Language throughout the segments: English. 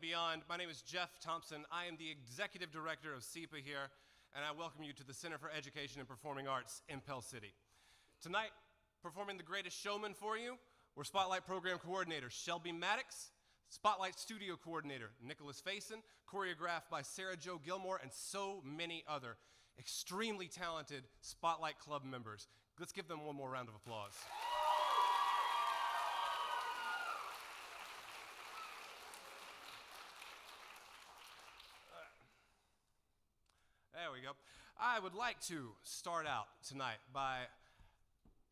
beyond. My name is Jeff Thompson. I am the Executive Director of SEPA here, and I welcome you to the Center for Education and Performing Arts in Pell City. Tonight, performing The Greatest Showman for you, we're Spotlight Program Coordinator Shelby Maddox, Spotlight Studio Coordinator Nicholas Faison, choreographed by Sarah Jo Gilmore, and so many other extremely talented Spotlight Club members. Let's give them one more round of applause. There we go. I would like to start out tonight by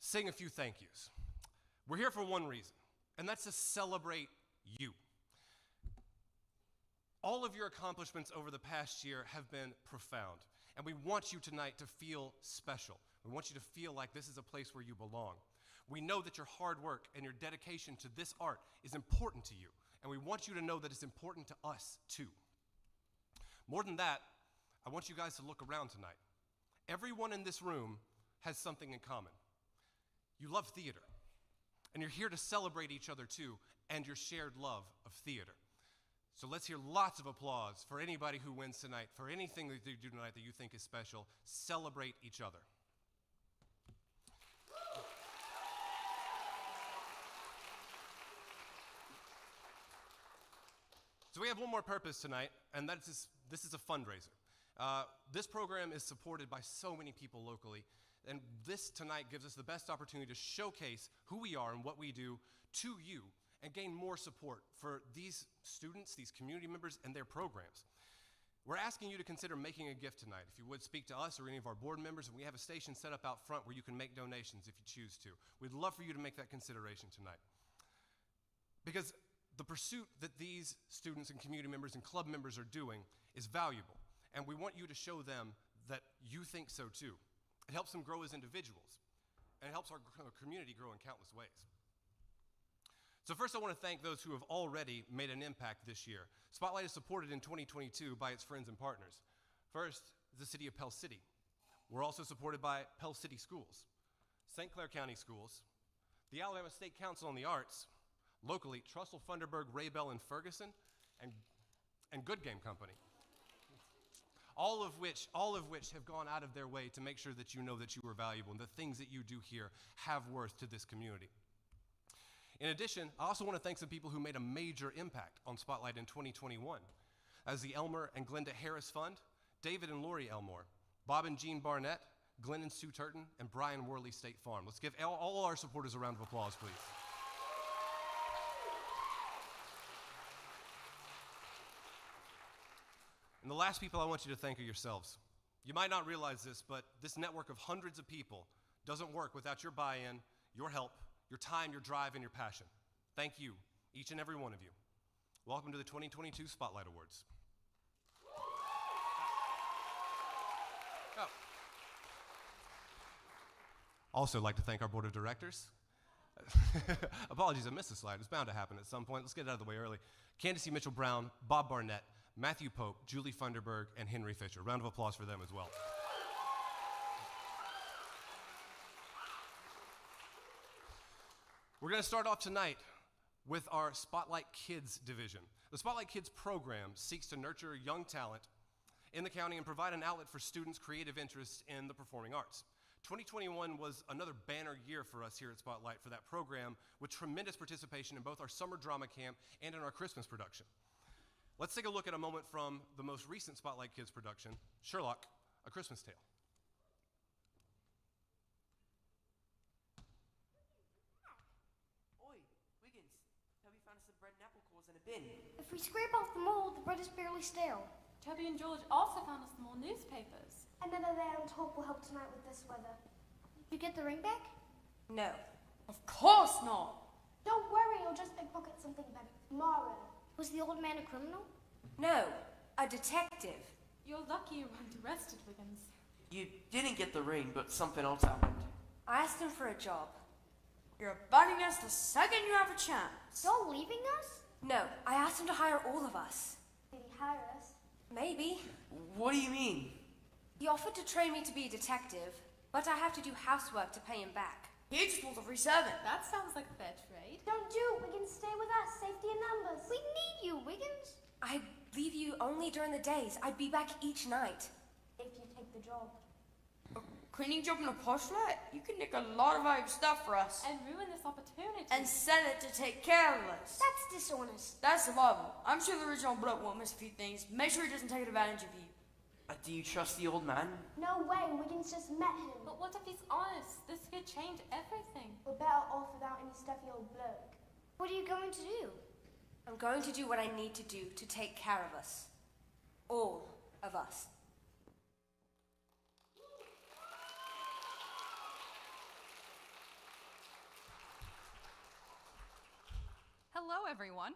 saying a few thank yous. We're here for one reason, and that's to celebrate you. All of your accomplishments over the past year have been profound, and we want you tonight to feel special. We want you to feel like this is a place where you belong. We know that your hard work and your dedication to this art is important to you, and we want you to know that it's important to us too. More than that, I want you guys to look around tonight. Everyone in this room has something in common. You love theater, and you're here to celebrate each other too, and your shared love of theater. So let's hear lots of applause for anybody who wins tonight, for anything that you do tonight that you think is special. Celebrate each other. So we have one more purpose tonight, and this is a fundraiser. This program is supported by so many people locally, and this tonight gives us the best opportunity to showcase who we are and what we do to you and gain more support for these students, these community members, and their programs. We're asking you to consider making a gift tonight. If you would, speak to us or any of our board members, and we have a station set up out front where you can make donations if you choose to. We'd love for you to make that consideration tonight. Because the pursuit that these students and community members and club members are doing is valuable. And we want you to show them that you think so too. It helps them grow as individuals, and it helps our community grow in countless ways. So first I want to thank those who have already made an impact this year. Spotlight is supported in 2022 by its friends and partners. First is the City of Pell City. We're also supported by Pell City Schools, St. Clair County Schools, the Alabama State Council on the Arts, locally Trussell, Funderburg, Raybell, and Ferguson, and Good Game Company. All of which have gone out of their way to make sure that you know that you are valuable and the things that you do here have worth to this community. In addition, I also want to thank some people who made a major impact on Spotlight in 2021, as the Elmer and Glenda Harris Fund, David and Lori Elmore, Bob and Jean Barnett, Glenn and Sue Turton, and Brian Worley State Farm. Let's give all our supporters a round of applause, please. And the last people I want you to thank are yourselves. You might not realize this, but this network of hundreds of people doesn't work without your buy-in, your help, your time, your drive, and your passion. Thank you, each and every one of you. Welcome to the 2022 Spotlight Awards. Oh. Also like to thank our board of directors. Apologies, I missed a slide. It's bound to happen at some point. Let's get it out of the way early. Candace Mitchell Brown, Bob Barnett, Matthew Pope, Julie Funderburg, and Henry Fisher. Round of applause for them as well. We're going to start off tonight with our Spotlight Kids division. The Spotlight Kids program seeks to nurture young talent in the county and provide an outlet for students' creative interests in the performing arts. 2021 was another banner year for us here at Spotlight for that program, with tremendous participation in both our summer drama camp and in our Christmas production. Let's take a look at a moment from the most recent Spotlight Kids production, Sherlock, A Christmas Tale. Oi, Wiggins, Toby found us some bread and apple cores in a bin. If we scrape off the mold, the bread is barely stale. Toby and George also found us some more newspapers. Another layer on top will help tonight with this weather. You get the ring back? No. Of course not. Don't worry, you'll just pickpocket something better tomorrow. Was the old man a criminal? No, a detective. You're lucky you weren't arrested, Wiggins. You didn't get the ring, but something else happened. I asked him for a job. You're abandoning us the second you have a chance. You're leaving us? No, I asked him to hire all of us. Did he hire us? Maybe. What do you mean? He offered to train me to be a detective, but I have to do housework to pay him back. He just wants a free servant. That sounds like a fair trade. Don't do it, Wiggins. Stay with us. Safety in numbers. We need you, Wiggins. I'd leave you only during the days. I'd be back each night. If you take the job. A cleaning job in a posh flat? You can nick a lot of valuable stuff for us. And ruin this opportunity. And sell it to take care of us. That's dishonest. That's survival. I'm sure the original bloke won't miss a few things. Make sure he doesn't take advantage of you. Do you trust the old man? No way, Wiggins just met him. But what if he's honest? This could change everything. We're better off without any stuffy old bloke. What are you going to do? I'm going to do what I need to do to take care of us. All of us. Hello, everyone.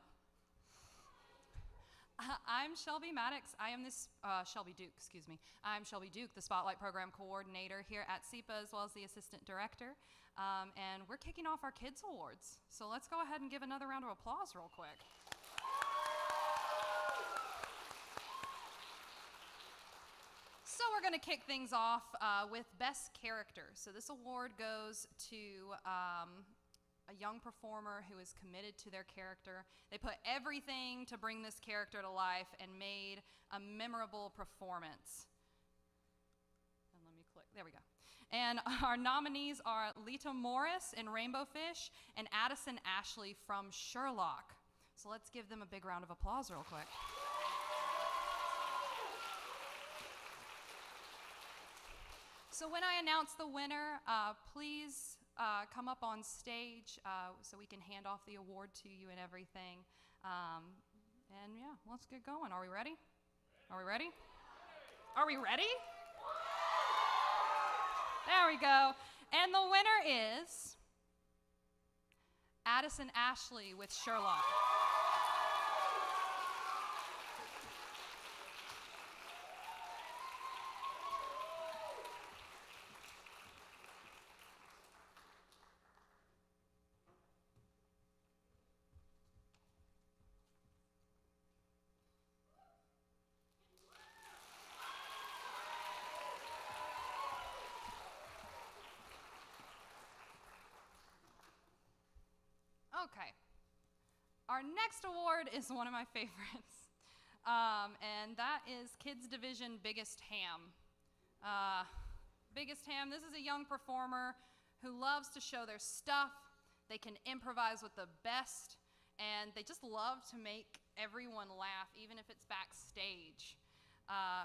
I'm Shelby Maddox. I am this, Shelby Duke, excuse me. I'm Shelby Duke, the Spotlight Program Coordinator here at SEPA, as well as the Assistant Director. And we're kicking off our Kids Awards. So let's go ahead and give another round of applause real quick. So we're going to kick things off with Best Character. So this award goes to a young performer who is committed to their character. They put everything to bring this character to life and made a memorable performance. And let me click, there we go. And our nominees are Lita Morris in Rainbow Fish and Addison Ashley from Sherlock. So let's give them a big round of applause real quick. So when I announce the winner, please come up on stage so we can hand off the award to you and everything. And yeah, let's get going. Are we ready? Are we ready? Are we ready? There we go. And the winner is Addison Ashley with Sherlock. Okay, our next award is one of my favorites, and that is Kids Division Biggest Ham. Biggest Ham, this is a young performer who loves to show their stuff. They can improvise with the best, and they just love to make everyone laugh, even if it's backstage.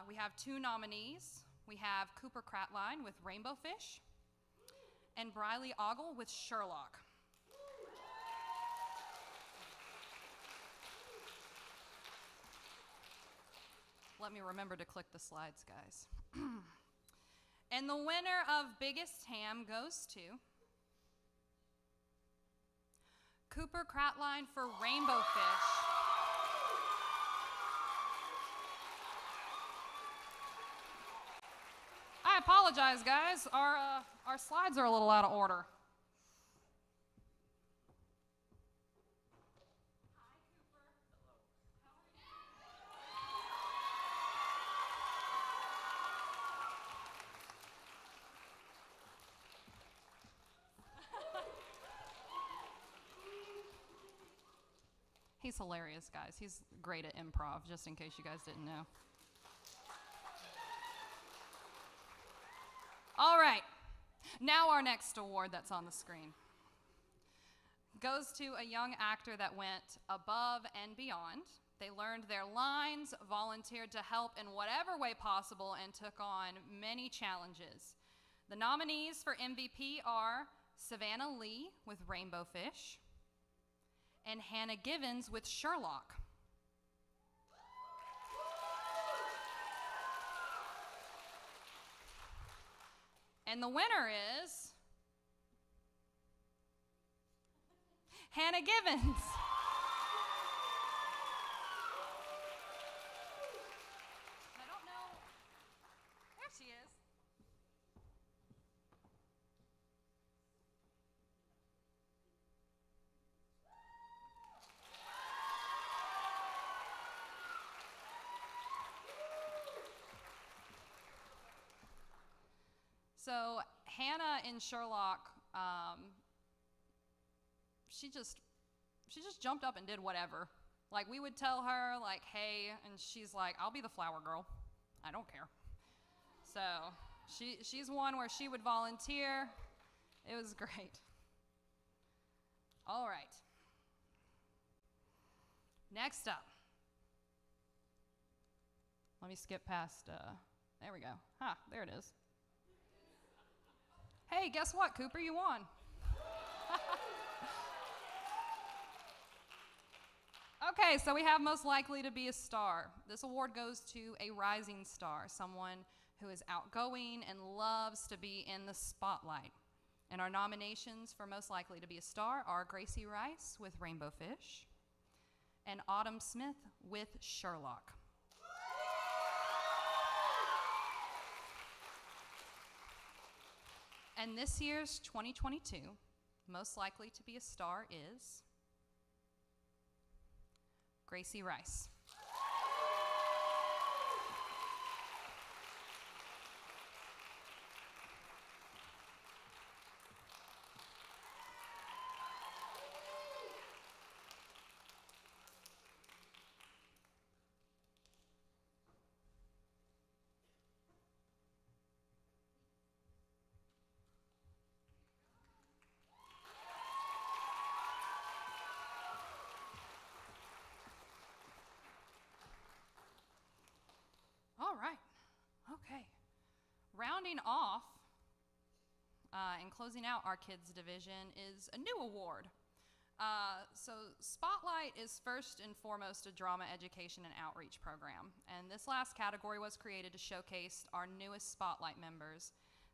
We have two nominees. We have Cooper Cratline with Rainbow Fish, and Briley Ogle with Sherlock. Let me remember to click the slides, guys. And the winner of Biggest Ham goes to Cooper Cratline for Rainbow Fish. I apologize, guys. Our slides are a little out of order. He's hilarious, guys. He's great at improv, just in case you guys didn't know. All right, now our next award that's on the screen goes to a young actor that went above and beyond. They learned their lines, volunteered to help in whatever way possible, and took on many challenges. The nominees for MVP are Savannah Lee with Rainbow Fish and Hannah Givens with Sherlock. And the winner is Hannah Givens. I don't know. There she is. So Hannah in Sherlock, she just jumped up and did whatever. Like, we would tell her, like, hey, and she's like, I'll be the flower girl. I don't care. So she's one where she would volunteer. It was great. All right. Next up. Let me skip past, there we go. There it is. Hey, guess what, Cooper? You won. Okay, so we have most likely to be a star. This award goes to a rising star, someone who is outgoing and loves to be in the spotlight. And our nominations for most likely to be a star are Gracie Rice with Rainbow Fish and Autumn Smith with Sherlock. And this year's 2022, most likely to be a star is Gracie Rice. All right, okay. Rounding off and closing out our kids division is a new award. So Spotlight is first and foremost a drama education and outreach program. And this last category was created to showcase our newest Spotlight members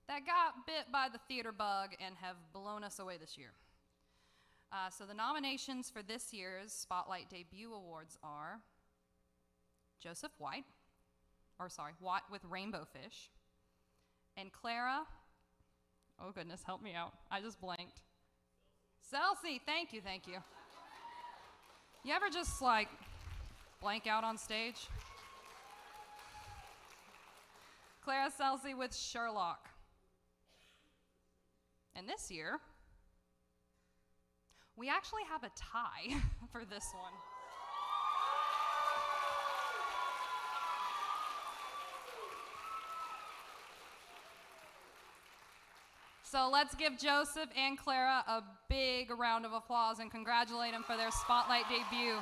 that got bit by the theater bug and have blown us away this year. So the nominations for this year's Spotlight Debut Awards are Joseph White with Rainbow Fish, and Clara, oh goodness, help me out, I just blanked. Celsi, thank you. You ever just like blank out on stage? Clara Celsi with Sherlock. And this year, we actually have a tie for this one. So let's give Joseph and Clara a big round of applause and congratulate them for their Spotlight debut.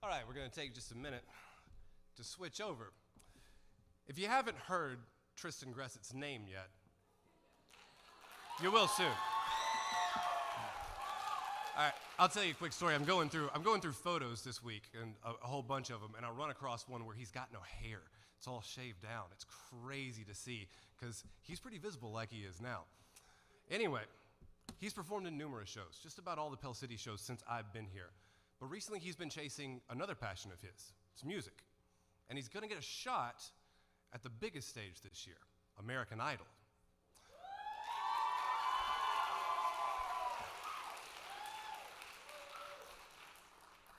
All right, we're going to take just a minute to switch over. If you haven't heard Tristan Gressett's name yet, you will soon. All right, I'll tell you a quick story. I'm going through photos this week, and a whole bunch of them, and I run across one where he's got no hair. It's all shaved down. It's crazy to see, because he's pretty visible like he is now. Anyway, he's performed in numerous shows, just about all the Pell City shows since I've been here. But recently he's been chasing another passion of his. It's music. And he's going to get a shot at the biggest stage this year, American Idol.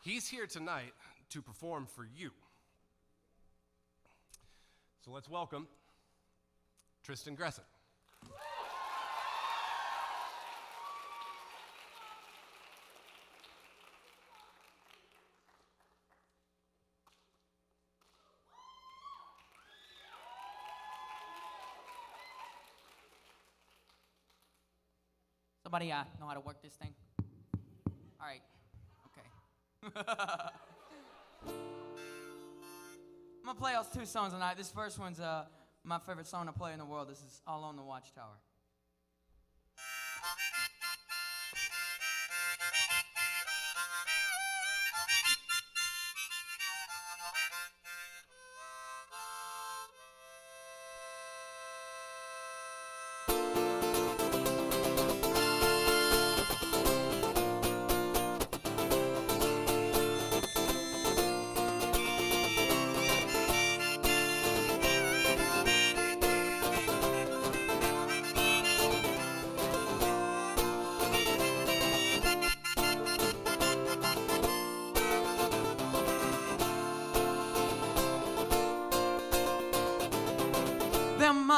He's here tonight to perform for you. So let's welcome Tristan Gressett. Somebody know how to work this thing? All right. Okay. I'm gonna play us two songs tonight. This first one's my favorite song to play in the world. This is All on the Watchtower.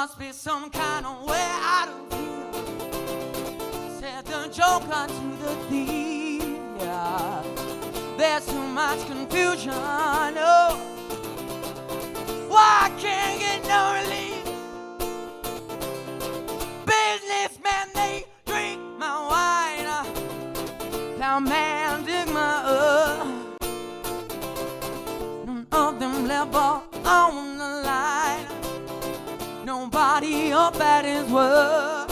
must be some kind of way out of here, said the joker to the thief. Yeah, there's too much confusion. Oh, why I can't get no relief? Businessmen, they drink my wine. Plowman, dig my earth. None of them level on the line. Nobody up at his work.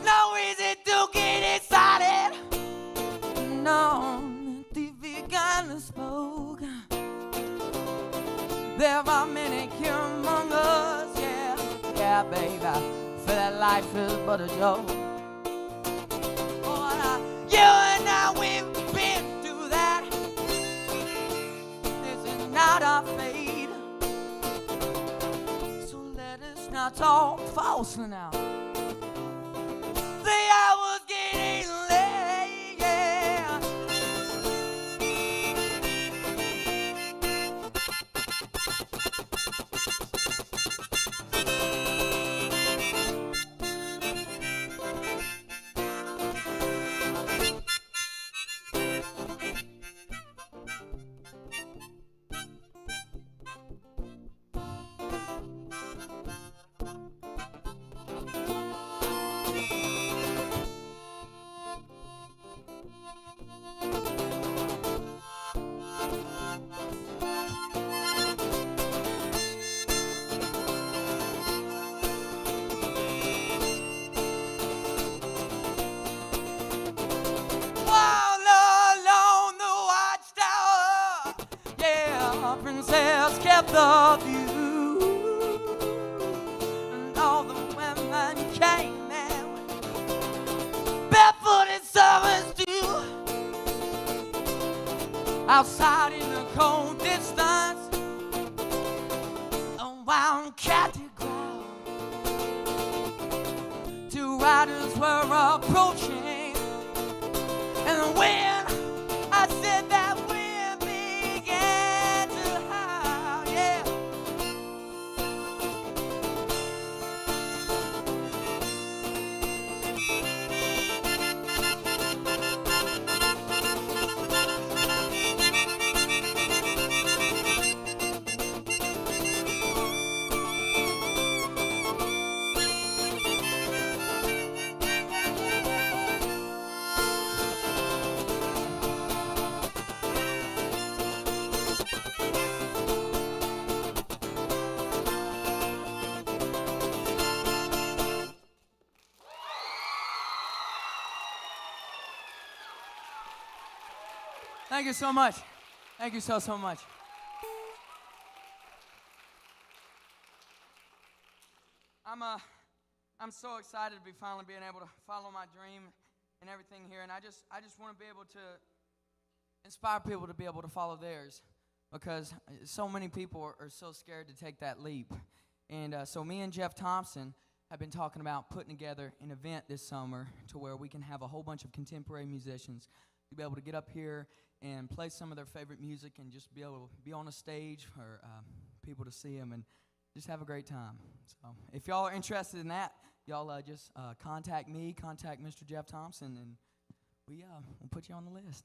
No easy to get excited. No, the vegan spoke. There are many among us, yeah, yeah, baby. For that life is but a joke. You and I, we've been through that. This is not our fate. So let us not talk falsely now. The hour's getting late, yeah. Princess kept the view, and all the women came and went barefooted servants too. Outside in the cold distance, a wild catty growl. Two riders were approaching, and when I said that wind began to howl, yeah. Thank you so much. Thank you so much. I'm so excited to be finally being able to follow my dream and everything here, and I just want to be able to inspire people to be able to follow theirs, because so many people are so scared to take that leap. And so me and Jeff Thompson have been talking about putting together an event this summer to where we can have a whole bunch of contemporary musicians to be able to get up here and play some of their favorite music and just be able to be on a stage for people to see them and just have a great time. So if y'all are interested in that, y'all just contact me, contact Mr. Jeff Thompson, and we'll put you on the list.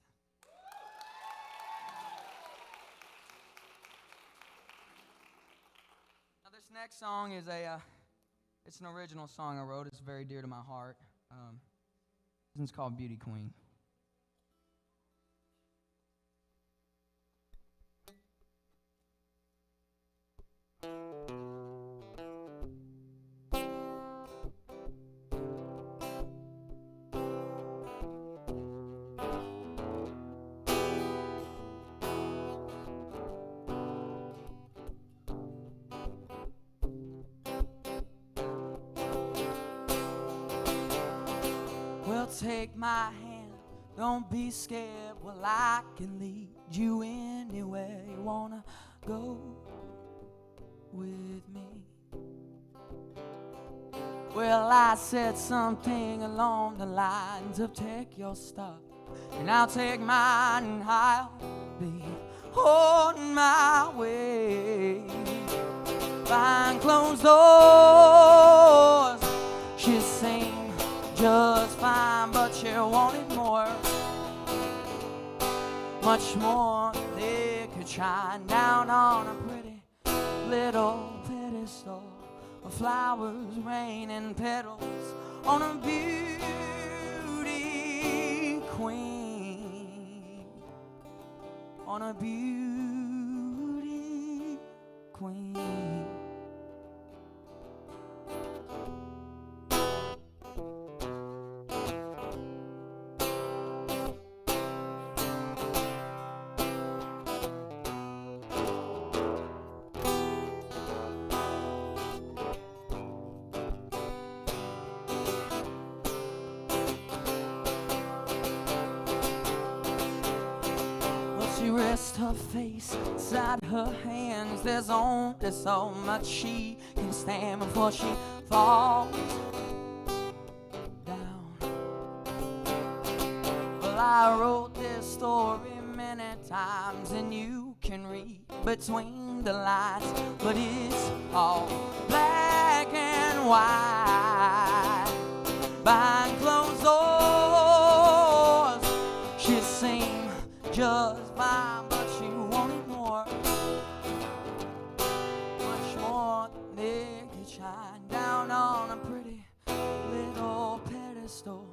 Now this next song is it's an original song I wrote. It's very dear to my heart. This one's called Beauty Queen. Well, take my hand, don't be scared. Well, I can lead you anywhere you wanna go with me. Well, I said something along the lines of take your stuff and I'll take mine and I'll be on my way. Behind closed doors, she seemed just fine, but she wanted more, much more than they could shine down on a pretty little pedestal. Flowers, rain, and petals on a beauty queen, on a beauty queen. She rests her face inside her hands. There's only so much she can stand before she falls down. Well, I wrote this story many times, and you can read between the lines, but it's all black and white. Behind closed doors, she seemed just fine, but she wanted more, much more than they could shine down on a pretty little pedestal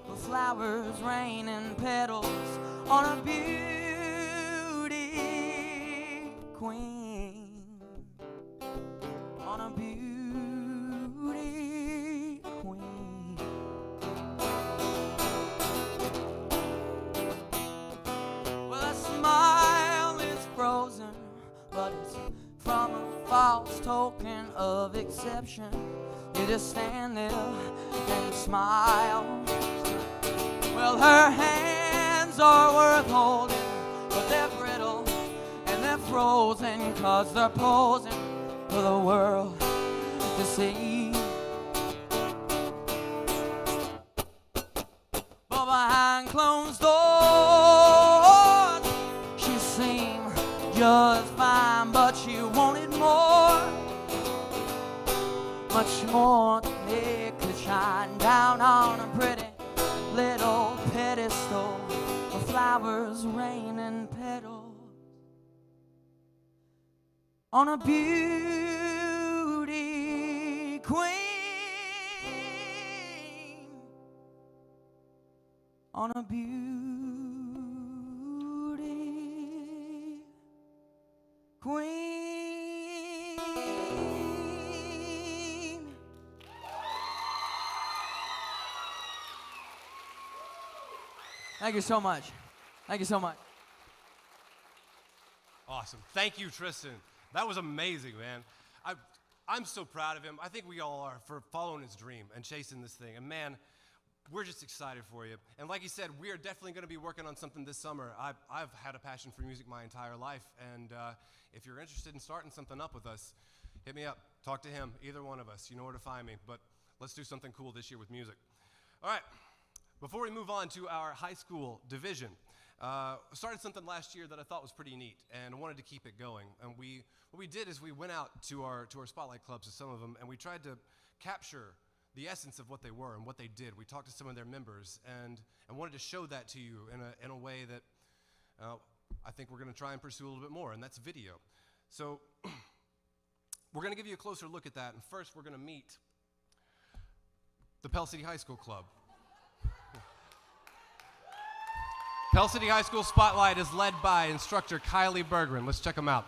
with flowers, rain, and petals on a beauty queen, on a beauty queen. Smile is frozen, but it's from a false token of exception. You just stand there and smile. Well, her hands are worth holding, but they're brittle and they're frozen, 'cause they're posing for the world to see. But behind closed doors, she seemed just fine, but she wanted more, much more than they could shine down on a pretty little pedestal of flowers, rain, and petals on a beauty queen, on a beauty queen. Thank you so much. Thank you so much. Awesome. Thank you, Tristan. That was amazing, man. I'm so proud of him. I think we all are, for following his dream and chasing this thing. And man, we're just excited for you. And like he said, we are definitely going to be working on something this summer. I've had a passion for music my entire life, and if you're interested in starting something up with us, hit me up. Talk to him, either one of us. You know where to find me. But let's do something cool this year with music. All right. Before we move on to our high school division, started something last year that I thought was pretty neat, and I wanted to keep it going. And what we did is we went out to our spotlight clubs, to some of them, and we tried to capture the essence of what they were and what they did. We talked to some of their members and wanted to show that to you in a way that I think we're going to try and pursue a little bit more, and that's video. So we're going to give you a closer look at that, and first we're going to meet the Pell City High School Club. Pell City High School Spotlight is led by instructor Kylie Bergman. Let's check them out.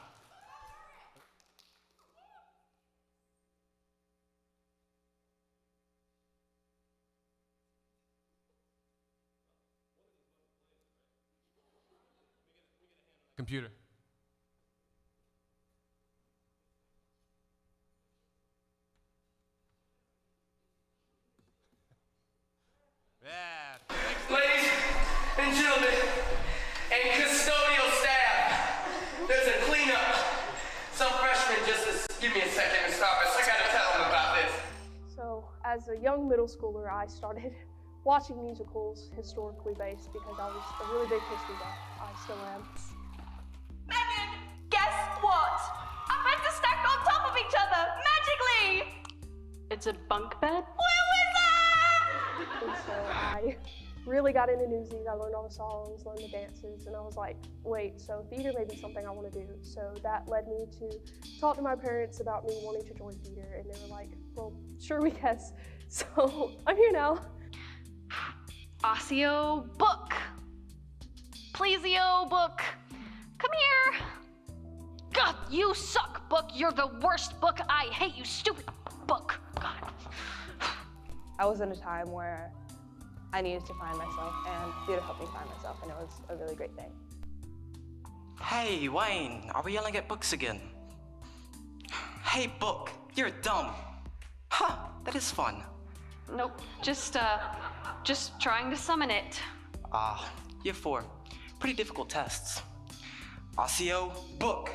Computer. Yeah. Ladies and gentlemen, and custodial staff, there's a cleanup. Some freshmen just give me a second to stop us. I gotta tell them about this. So, as young middle schooler, I started watching musicals historically based because I was a really big history buff. I still am. Megan, guess what? Our beds are stacked on top of each other, magically! It's a bunk bed? And so I really got into Newsies. I learned all the songs, learned the dances, and I was like, wait, so theater may be something I want to do. So that led me to talk to my parents about me wanting to join theater, and they were like, well, sure, we guess. So I'm here now. Osseo, book. Pleasio, book. Come here. God, you suck, book. You're the worst book. I hate you, stupid book. God. I was in a time where I needed to find myself, and theater helped me find myself, and it was a really great thing. Hey, Wayne, are we yelling at books again? Hey, book, you're dumb. Huh, that is fun. Nope, just trying to summon it. Year 4. Pretty difficult tests. Osseo, book.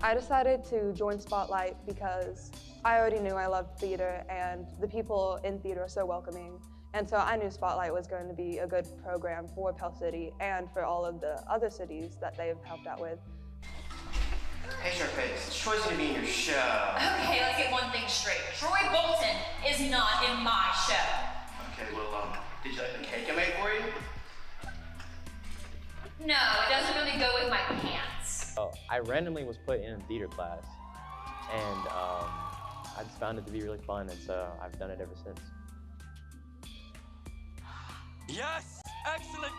I decided to join Spotlight because I already knew I loved theater, and the people in theater are so welcoming. And so I knew Spotlight was going to be a good program for Pell City and for all of the other cities that they've helped out with. Hey, Sharkface, Troy's gonna be in your show. Okay, let's get one thing straight. Troy Bolton is not in my show. Okay, well, did you like the cake I made for you? No, it doesn't really go with my pants. Oh, I randomly was put in theater class, and I just found it to be really fun, and so I've done it ever since. Yes, excellent.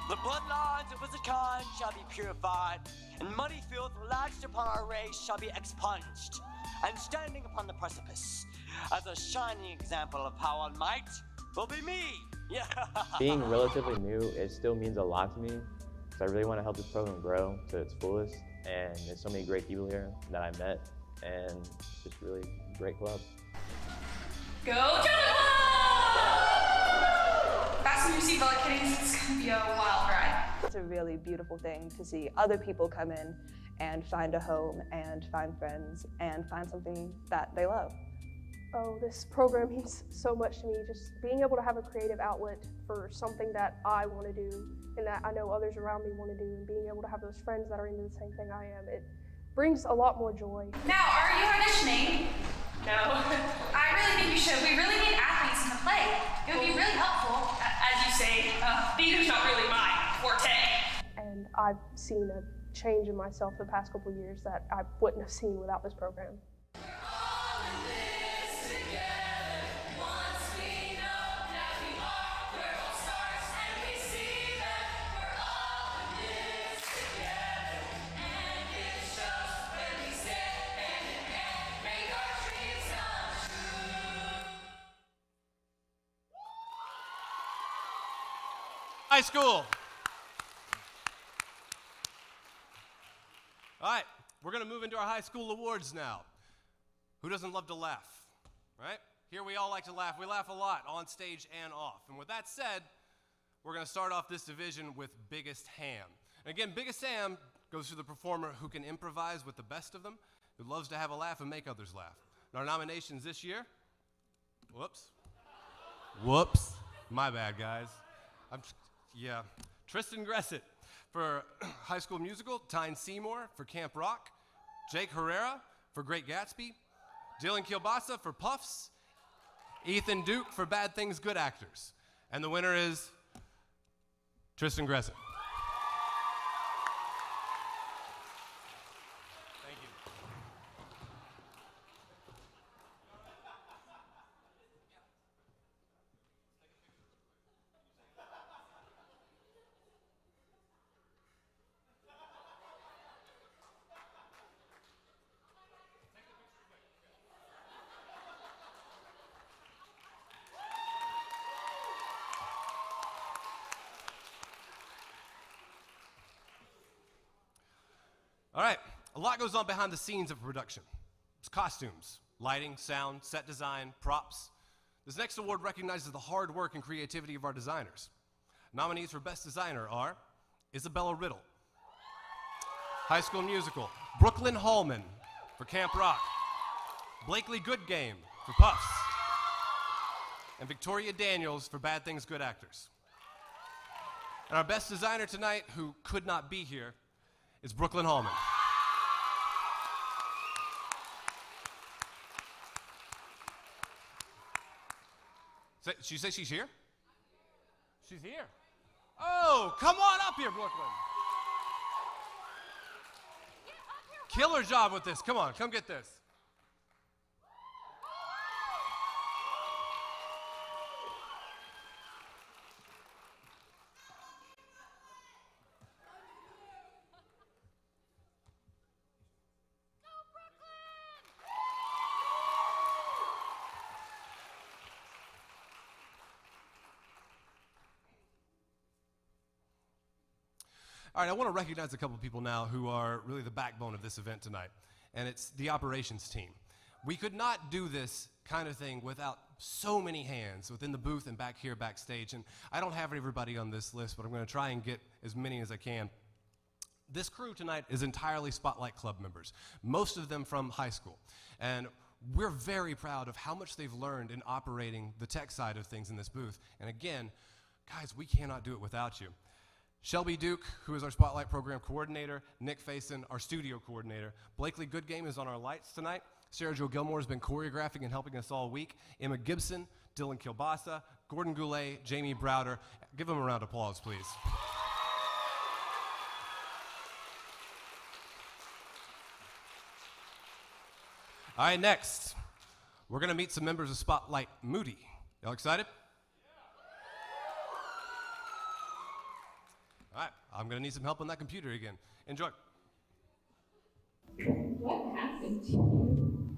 The bloodlines of Wizard Khan shall be purified, and muddy filth latched upon our race shall be expunged. And standing upon the precipice, as a shining example of power and might, will be me. Yeah. Being relatively new, it still means a lot to me, because I really want to help this program grow to its fullest, and there's so many great people here that I met, and it's just really a great club. Go Jonathan! Fasten your seatbelt, kiddies. It's gonna be a wild ride. It's a really beautiful thing to see other people come in and find a home and find friends and find something that they love. Oh, this program means so much to me. Just being able to have a creative outlet for something that I want to do and that I know others around me want to do, and being able to have those friends that are into the same thing I am, it brings a lot more joy. Now, are you auditioning? No. I really think you should. We really need athletes in the play. It would be really helpful. As you say, theater's not really my forte. And I've seen a change in myself the past couple of years that I wouldn't have seen without this program. High school. All right, we're going to move into our high school awards now. Who doesn't love to laugh, right? Here we all like to laugh. We laugh a lot on stage and off. And with that said, we're going to start off this division with Biggest Ham. And again, Biggest Ham goes to the performer who can improvise with the best of them, who loves to have a laugh and make others laugh. And our nominations this year, whoops, my bad, guys. Tristan Gressett for High School Musical, Tyne Seymour for Camp Rock, Jake Herrera for Great Gatsby, Dylan Kielbasa for Puffs, Ethan Duke for Bad Things, Good Actors. And the winner is Tristan Gressett. Thank you. All right, a lot goes on behind the scenes of a production. It's costumes, lighting, sound, set design, props. This next award recognizes the hard work and creativity of our designers. Nominees for Best Designer are Isabella Riddle, High School Musical, Brooklyn Hallman, for Camp Rock, Blakely Goodgame for Puffs, and Victoria Daniels for Bad Things, Good Actors. And our best designer tonight, who could not be here, is Brooklyn Hallman. She say she's here? She's here. Oh, come on up here, Brooklyn. Killer job with this. Come on, come get this. All right, I want to recognize a couple of people now who are really the backbone of this event tonight, and it's the operations team. We could not do this kind of thing without so many hands within the booth and back here backstage, and I don't have everybody on this list, but I'm going to try and get as many as I can. This crew tonight is entirely Spotlight Club members, most of them from high school, and we're very proud of how much they've learned in operating the tech side of things in this booth, and again, guys, we cannot do it without you. Shelby Duke, who is our Spotlight Program Coordinator, Nick Faison, our Studio Coordinator. Blakely Goodgame is on our lights tonight. Sarah Jo Gilmore has been choreographing and helping us all week. Emma Gibson, Dylan Kilbasa, Gordon Goulet, Jamie Browder. Give them a round of applause, please. All right, next, we're going to meet some members of Spotlight Moody. Y'all excited? All right, I'm going to need some help on that computer again. Enjoy. What happened to you?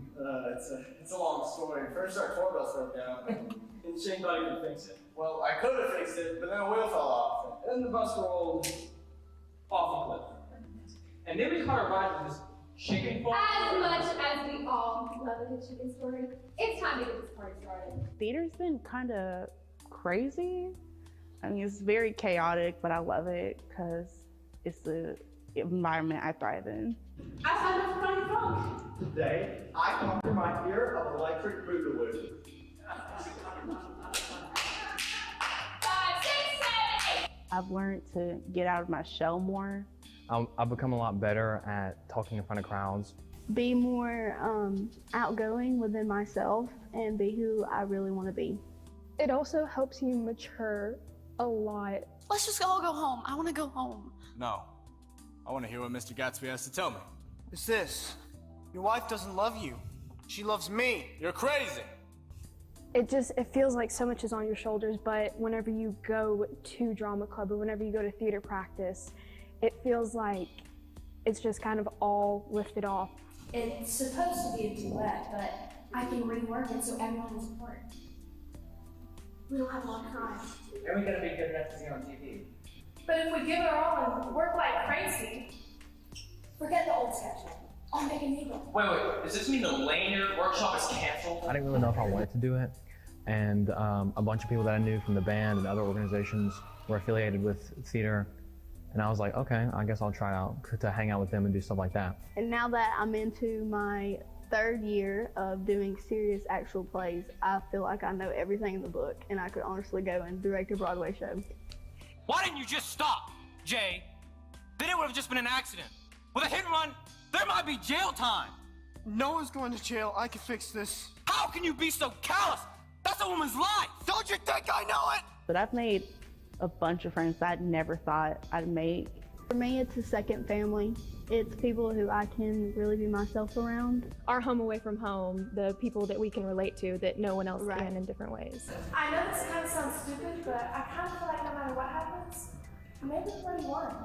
It's a long story. First, our tour bus broke down, and Shane thought he could fix it. Well, I could have fixed it, but then a wheel fell off. And then the bus rolled off the cliff. And then we caught a ride with this chicken farm. As much as we all love a good chicken story, it's time to get this party started. Theater's been kind of crazy. I mean, it's very chaotic, but I love it because it's the environment I thrive in. I signed up for Funny Funk. Today, I conquered my fear of electric boogaloo. 5, 6, 7, 8. I've learned to get out of my shell more. I've become a lot better at talking in front of crowds. Be more outgoing within myself and be who I really want to be. It also helps you mature a lot. Let's just all go home. I want to go home. No. I want to hear what Mr. Gatsby has to tell me. It's this. Your wife doesn't love you. She loves me. You're crazy. It feels like so much is on your shoulders, but whenever you go to drama club or whenever you go to theater practice, it feels like it's just kind of all lifted off. It's supposed to be a duet, but I can rework it so everyone is important. We don't have a lot of time. And we gotta be good enough to see on TV. But if we give it our all and work like crazy, forget the old sketch. I'll make a new one. Wait, does this mean the Lanyard workshop is canceled? I didn't really know if I wanted to do it, and a bunch of people that I knew from the band and other organizations were affiliated with theater, and I was like, okay, I guess I'll try out to hang out with them and do stuff like that. And now that I'm into my 3rd year of doing serious actual plays, I feel like I know everything in the book, and I could honestly go and direct a Broadway show. Why didn't you just stop, Jay? Then it would have just been an accident. With a hit and run, there might be jail time. No one's going to jail. I can fix this. How can you be so callous? That's a woman's life. Don't you think I know it? But I've made a bunch of friends that I never thought I'd make. For me, it's a second family. It's people who I can really be myself around. Our home away from home, the people that we can relate to that no one else can in different ways. I know this kind of sounds stupid, but I kind of feel like no matter what happens, maybe it's what you want.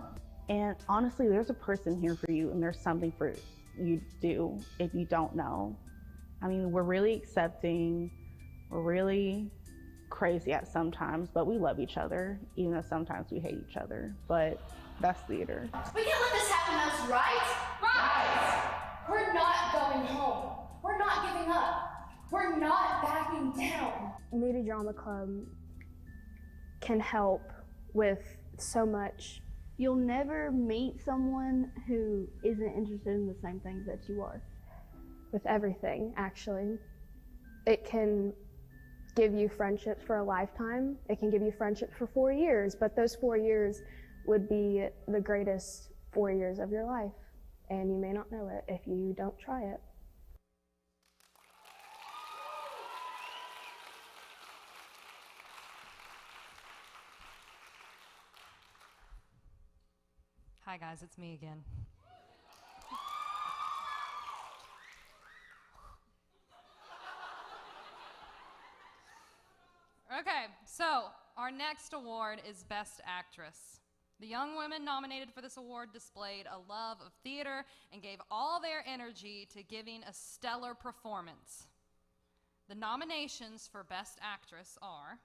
And honestly, there's a person here for you, and there's something for you to do if you don't know. I mean, we're really accepting, we're really crazy at sometimes, but we love each other, even though sometimes we hate each other. But that's theater. We can't let this happen to us, right? Right! We're not going home. We're not giving up. We're not backing down. Moody Drama Club can help with so much. You'll never meet someone who isn't interested in the same things that you are. with everything, actually. It can give you friendships for a lifetime. It can give you friendships for 4 years, but those 4 years would be the greatest 4 years of your life. And you may not know it if you don't try it. Hi guys, it's me again. Okay, so our next award is Best Actress. The young women nominated for this award displayed a love of theater and gave all their energy to giving a stellar performance. The nominations for Best Actress are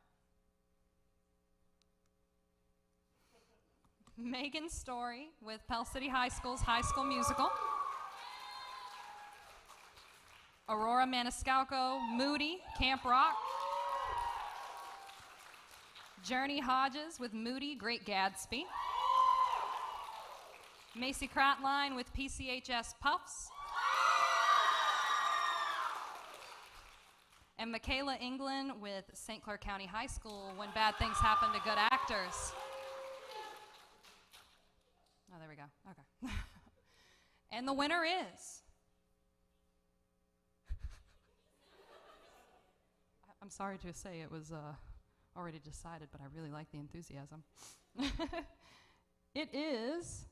Megan Story with Pell City High School's High School Musical, Aurora Maniscalco, Moody, Camp Rock, Journey Hodges with Moody, Great Gatsby, Macy Cratline with PCHS Puffs, and Michaela England with St. Clair County High School, When Bad Things Happen to Good Actors. Oh, there we go. Okay. And the winner is... I'm sorry to say it was already decided, but I really like the enthusiasm. It is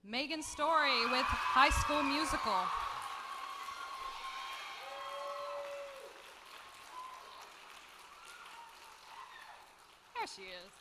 Megan Story with High School Musical. There she is.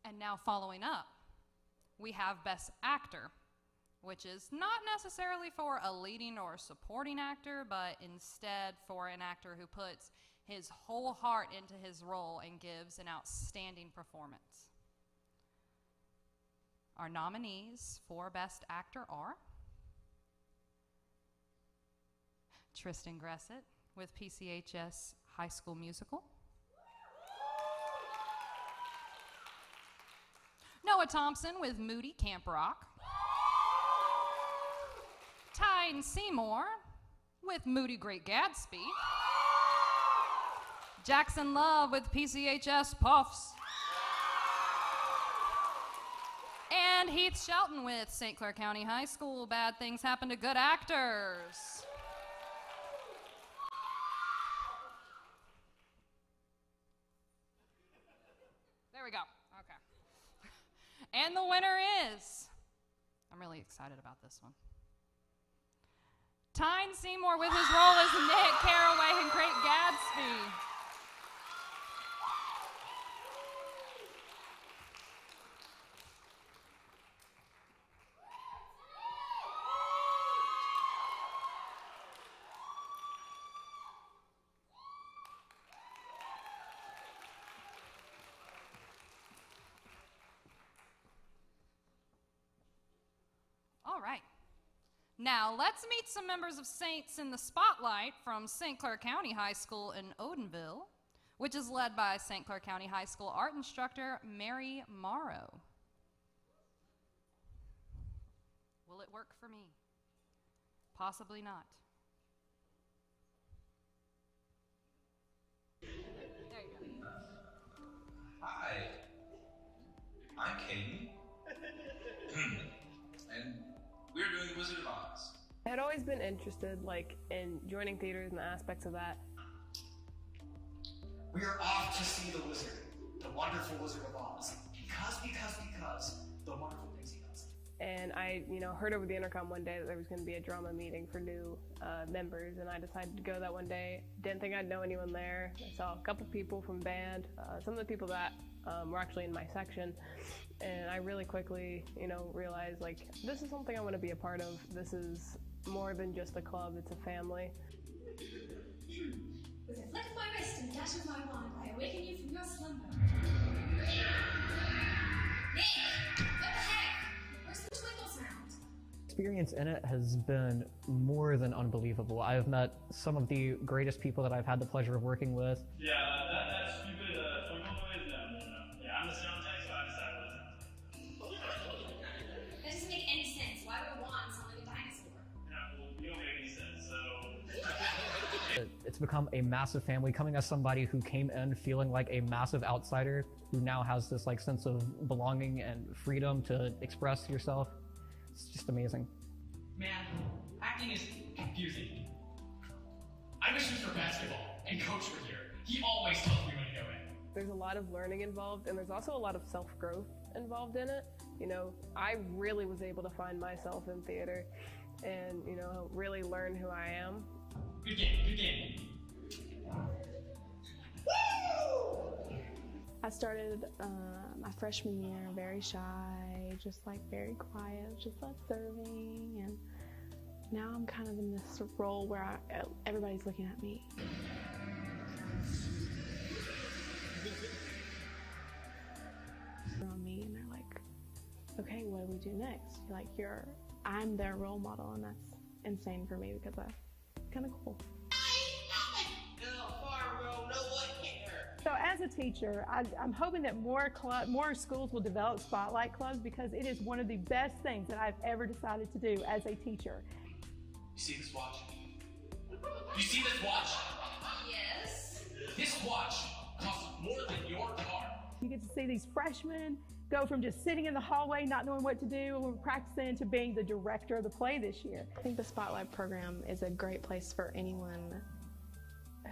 And now following up, we have Best Actor, which is not necessarily for a leading or supporting actor, but instead for an actor who puts his whole heart into his role and gives an outstanding performance. Our nominees for Best Actor are Tristan Gressett with PCHS High School Musical, Noah Thompson with Moody, Camp Rock, Tyne Seymour with Moody, Great Gatsby, Jackson Love with PCHS Puffs, and Heath Shelton with St. Clair County High School, Bad Things Happen to Good Actors. There we go. Okay. And the winner is, I'm really excited about this one, Tyne Seymour with his role as Nick Carraway in Great Gatsby. All right. Now, let's meet some members of Saints in the Spotlight from St. Clair County High School in Odenville, which is led by St. Clair County High School art instructor Mary Morrow. Will it work for me? Possibly not. There you go. Hi, I'm Katie. And we're doing Wizard of Oz. I had always been interested, in joining theaters and the aspects of that. We are off to see the wizard, the wonderful Wizard of Oz. Because the wonderful things he does. And I, heard over the intercom one day that there was going to be a drama meeting for new members, and I decided to go that one day. Didn't think I'd know anyone there. I saw a couple people from band, some of the people that were actually in my section, and I really quickly, realized, this is something I want to be a part of. This is more than just a club, it's a family. dash of my wand, I awaken you from your slumber. Nick! What the heck? Where's the twinkle sound? Experience in it has been more than unbelievable. I've met some of the greatest people that I've had the pleasure of working with. Yeah, that stupid twinkle noise, no. Yeah, I'm the sound tech, so I decided what it sounds like. That doesn't make any sense. Why would a wand sound like a dinosaur? Yeah, well, you don't make any sense, so... It's become a massive family, coming as somebody who came in feeling like a massive outsider, who now has this like sense of belonging and freedom to express yourself. It's just amazing. Man, acting is confusing. I wish it was for basketball, and Coach were here. He always tells me when to go in. There's a lot of learning involved, and there's also a lot of self-growth involved in it. You know, I really was able to find myself in theater and, you know, really learn who I am. Good game, good game. I started my freshman year very shy, just like very quiet, just observing, and now I'm kind of in this role where everybody's looking at me. They're on me and they're like, okay, what do we do next? Like, I'm their role model, and that's insane for me because that's kind of cool. So as a teacher, I'm hoping that more schools will develop spotlight clubs, because it is one of the best things that I've ever decided to do as a teacher. You see this watch? You see this watch? Yes. This watch costs more than your car. You get to see these freshmen go from just sitting in the hallway not knowing what to do when we're practicing to being the director of the play this year. I think the Spotlight program is a great place for anyone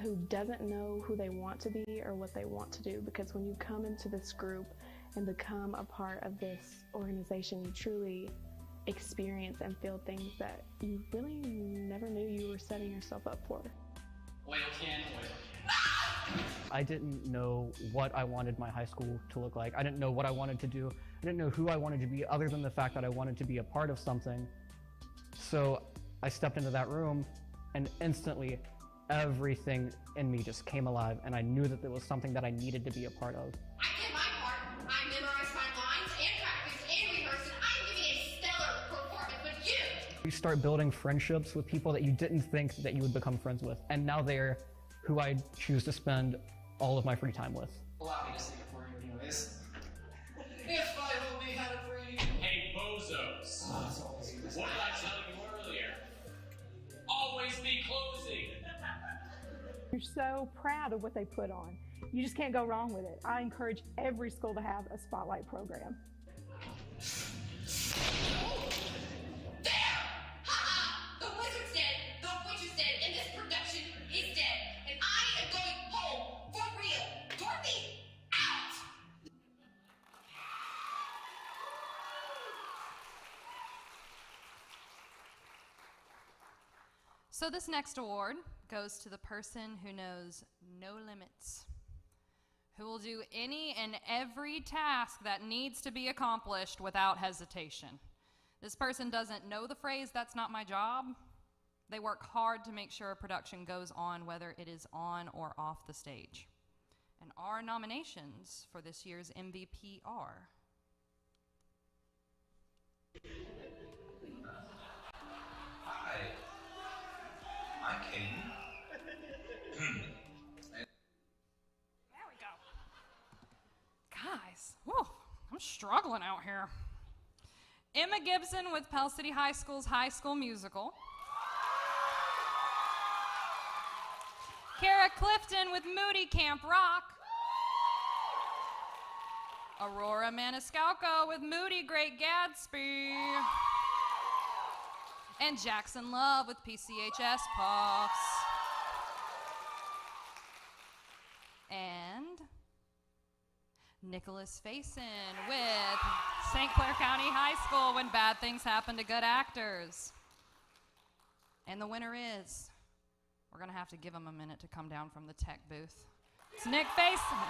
who doesn't know who they want to be or what they want to do, because when you come into this group and become a part of this organization, you truly experience and feel things that you really never knew you were setting yourself up for. Oil can. I didn't know what I wanted my high school to look like. I didn't know what I wanted to do. I didn't know who I wanted to be, other than the fact that I wanted to be a part of something. So I stepped into that room, and instantly everything in me just came alive, and I knew that there was something that I needed to be a part of. I did my part. I memorized my lines and practiced and rehearsed, and I'm giving a stellar performance, but You start building friendships with people that you didn't think that you would become friends with, and now they're who I choose to spend all of my free time with. Allow me to sing it for you anyways. If I only had a brain. Hey, bozos. What did I tell you earlier? Always be closing. You're so proud of what they put on. You just can't go wrong with it. I encourage every school to have a spotlight program. The wizard's dead, the witch is dead, and this production is dead. And I am going home for real. Dorothy, out! So this next award goes to the person who knows no limits, who will do any and every task that needs to be accomplished without hesitation. This person doesn't know the phrase, "That's not my job." They work hard to make sure a production goes on, whether it is on or off the stage. And our nominations for this year's MVP are... Hi, I'm Katie. There we go. Guys, whew, I'm struggling out here. Emma Gibson with Pell City High School's High School Musical. Kara Clifton with Moody Camp Rock. Aurora Maniscalco with Moody Great Gatsby. And Jackson Love with PCHS Puffs. And Nicholas Faison with St. Clair County High School, When Bad Things Happen to Good Actors. And the winner is, we're gonna have to give him a minute to come down from the tech booth. It's Nick Faison.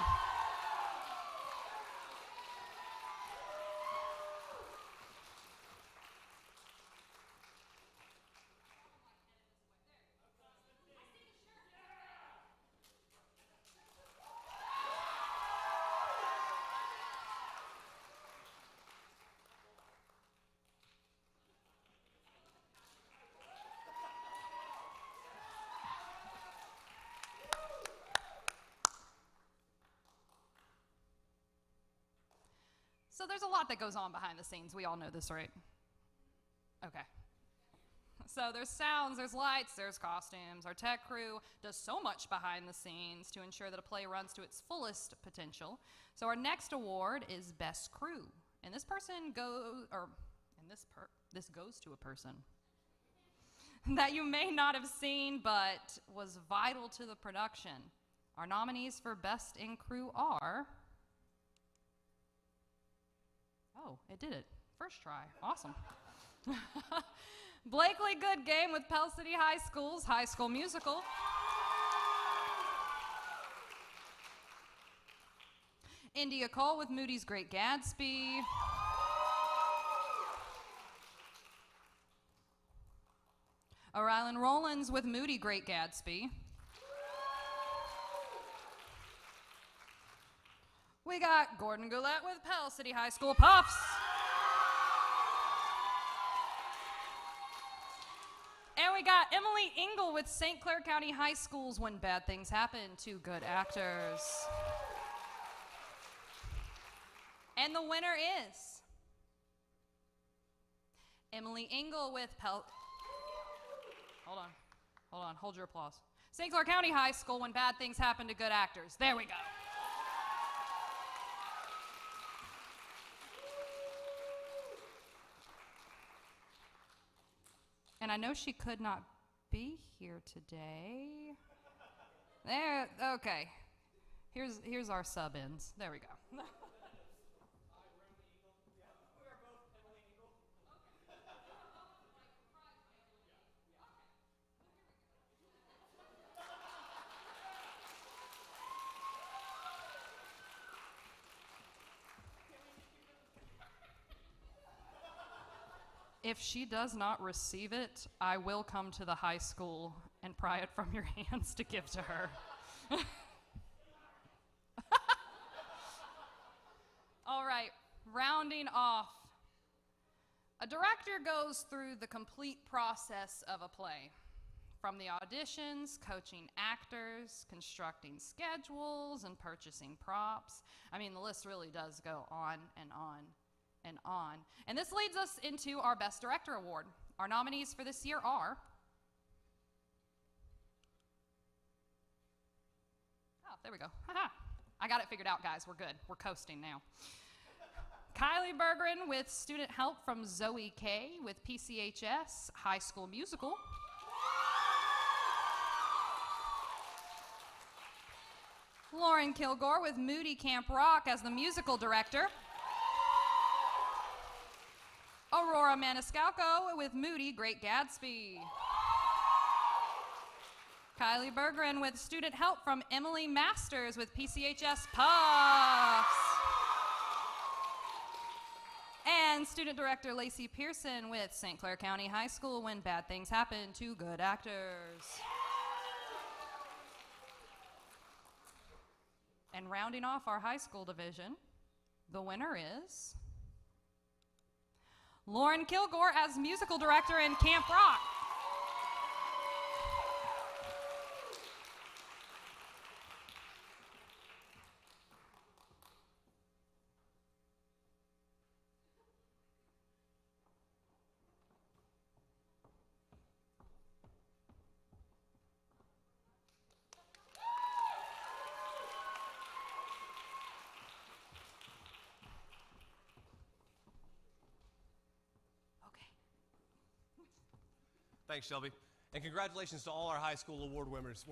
So there's a lot that goes on behind the scenes. We all know this, right? Okay. So there's sounds, there's lights, there's costumes. Our tech crew does so much behind the scenes to ensure that a play runs to its fullest potential. So our next award is Best Crew. And this person goes, or, and this goes to a person that you may not have seen but was vital to the production. Our nominees for Best in Crew are, oh, it did it. First try. Awesome. Blakely Good Game with Pell City High School's High School Musical. India Cole with Moody's Great Gatsby. O'Rylan Rollins with Moody Great Gatsby. We got Gordon Goulet with Pell City High School Puffs. And we got Emily Engel with St. Clair County High School's When Bad Things Happen to Good Actors. And the winner is Emily Engel with Hold on, hold your applause. St. Clair County High School, When Bad Things Happen to Good Actors. There we go. And I know she could not be here today. There, okay. Here's our sub-ins. There we go. If she does not receive it, I will come to the high school and pry it from your hands to give to her. All right, rounding off. A director goes through the complete process of a play, from the auditions, coaching actors, constructing schedules, and purchasing props. I mean, the list really does go on and on and on. And this leads us into our Best Director Award. Our nominees for this year are, oh, there we go. Haha. I got it figured out, guys. We're good. We're coasting now. Kylie Bergeron with Student Help from Zoe K with PCHS High School Musical. Lauren Kilgore with Moody Camp Rock as the musical director. Aurora Maniscalco with Moody Great Gatsby. Kylie Bergeron with Student Help from Emily Masters with PCHS Puffs. And Student Director Lacey Pearson with St. Clair County High School, When Bad Things Happen to Good Actors. And rounding off our high school division, the winner is Lauren Kilgore as musical director in Camp Rock. Thanks, Shelby. And congratulations to all our high school award winners.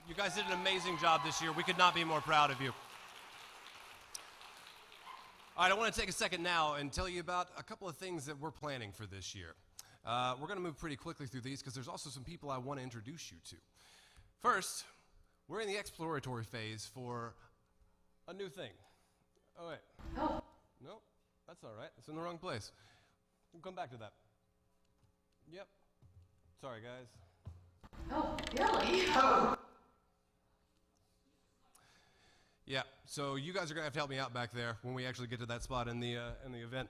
You guys did an amazing job this year. We could not be more proud of you. All right, I want to take a second now and tell you about a couple of things that we're planning for this year. We're going to move pretty quickly through these because there's also some people I want to introduce you to. First, we're in the exploratory phase for a new thing. Oh, wait. Oh. Nope, that's all right. It's in the wrong place. We'll come back to that. Yep. Sorry, guys. Oh, really? Oh. Yeah, so you guys are going to have to help me out back there when we actually get to that spot in the event.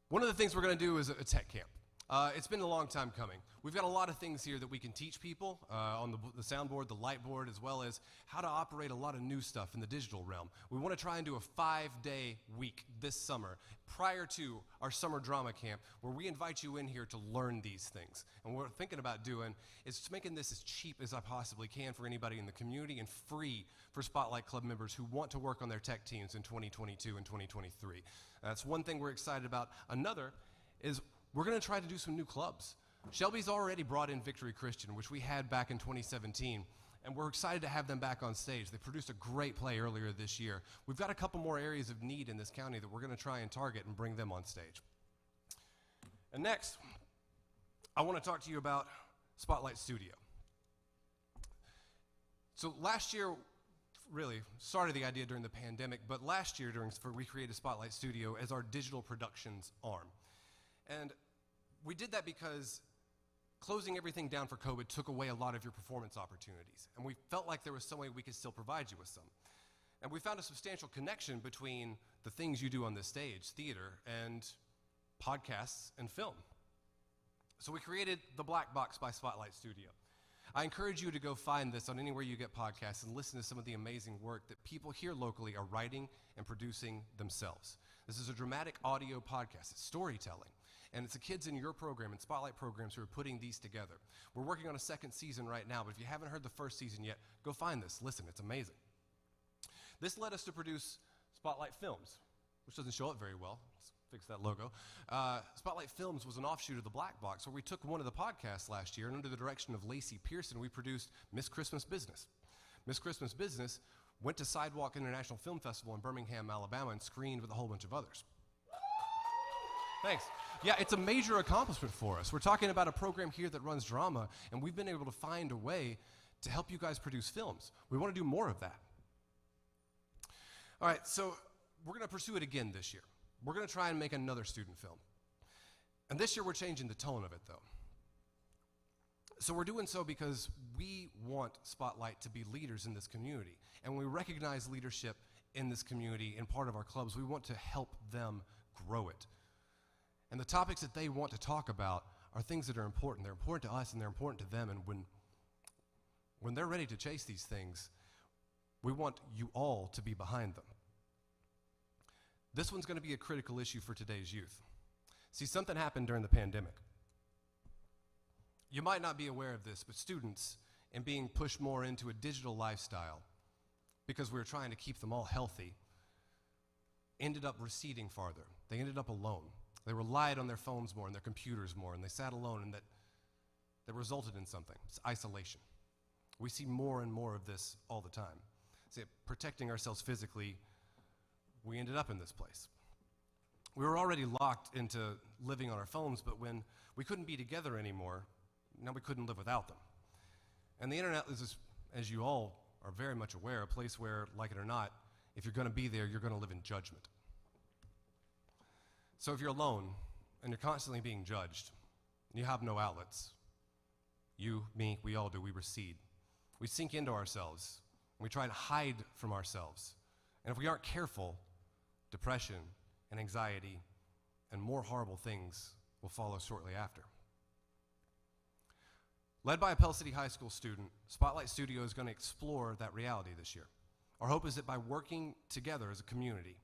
One of the things we're going to do is a tech camp. It's been a long time coming. We've got a lot of things here that we can teach people on the soundboard, the light board, as well as how to operate a lot of new stuff in the digital realm. We want to try and do a 5-day week this summer prior to our summer drama camp where we invite you in here to learn these things. And what we're thinking about doing is making this as cheap as I possibly can for anybody in the community and free for Spotlight Club members who want to work on their tech teams in 2022 and 2023. That's one thing we're excited about. Another is we're going to try to do some new clubs. Shelby's already brought in Victory Christian, which we had back in 2017, and we're excited to have them back on stage. They produced a great play earlier this year. We've got a couple more areas of need in this county that we're going to try and target and bring them on stage. And next, I want to talk to you about Spotlight Studio. So last year, really started the idea during the pandemic, but last year we created Spotlight Studio as our digital productions arm. And we did that because closing everything down for COVID took away a lot of your performance opportunities. And we felt like there was some way we could still provide you with some. And we found a substantial connection between the things you do on this stage, theater, and podcasts and film. So we created the Black Box by Spotlight Studio. I encourage you to go find this on anywhere you get podcasts and listen to some of the amazing work that people here locally are writing and producing themselves. This is a dramatic audio podcast. It's storytelling. And it's the kids in your program and Spotlight programs who are putting these together. We're working on a second season right now, but if you haven't heard the first season yet, go find this. Listen, it's amazing. This led us to produce Spotlight Films, which doesn't show up very well. Let's fix that logo. Spotlight Films was an offshoot of the Black Box, where we took one of the podcasts last year, and under the direction of Lacey Pearson, we produced Miss Christmas Business. Miss Christmas Business went to Sidewalk International Film Festival in Birmingham, Alabama, and screened with a whole bunch of others. Thanks. Yeah, it's a major accomplishment for us. We're talking about a program here that runs drama, and we've been able to find a way to help you guys produce films. We want to do more of that. All right, so we're going to pursue it again this year. We're going to try and make another student film. And this year we're changing the tone of it, though. So we're doing so because we want Spotlight to be leaders in this community. And when we recognize leadership in this community and part of our clubs, we want to help them grow it. And the topics that they want to talk about are things that are important. They're important to us and they're important to them. And when they're ready to chase these things, we want you all to be behind them. This one's going to be a critical issue for today's youth. See, something happened during the pandemic. You might not be aware of this, but students, in being pushed more into a digital lifestyle because we were trying to keep them all healthy, ended up receding farther. They ended up alone. They relied on their phones more and their computers more, and they sat alone, and that resulted in something. It's isolation. We see more and more of this all the time. See, protecting ourselves physically, we ended up in this place. We were already locked into living on our phones, but when we couldn't be together anymore, now we couldn't live without them. And the internet is, as you all are very much aware, a place where, like it or not, if you're going to be there, you're going to live in judgment. So if you're alone and you're constantly being judged, and you have no outlets, you, me, we all do, we recede. We sink into ourselves, and we try to hide from ourselves. And if we aren't careful, depression and anxiety and more horrible things will follow shortly after. Led by a Pell City High School student, Spotlight Studio is going to explore that reality this year. Our hope is that by working together as a community,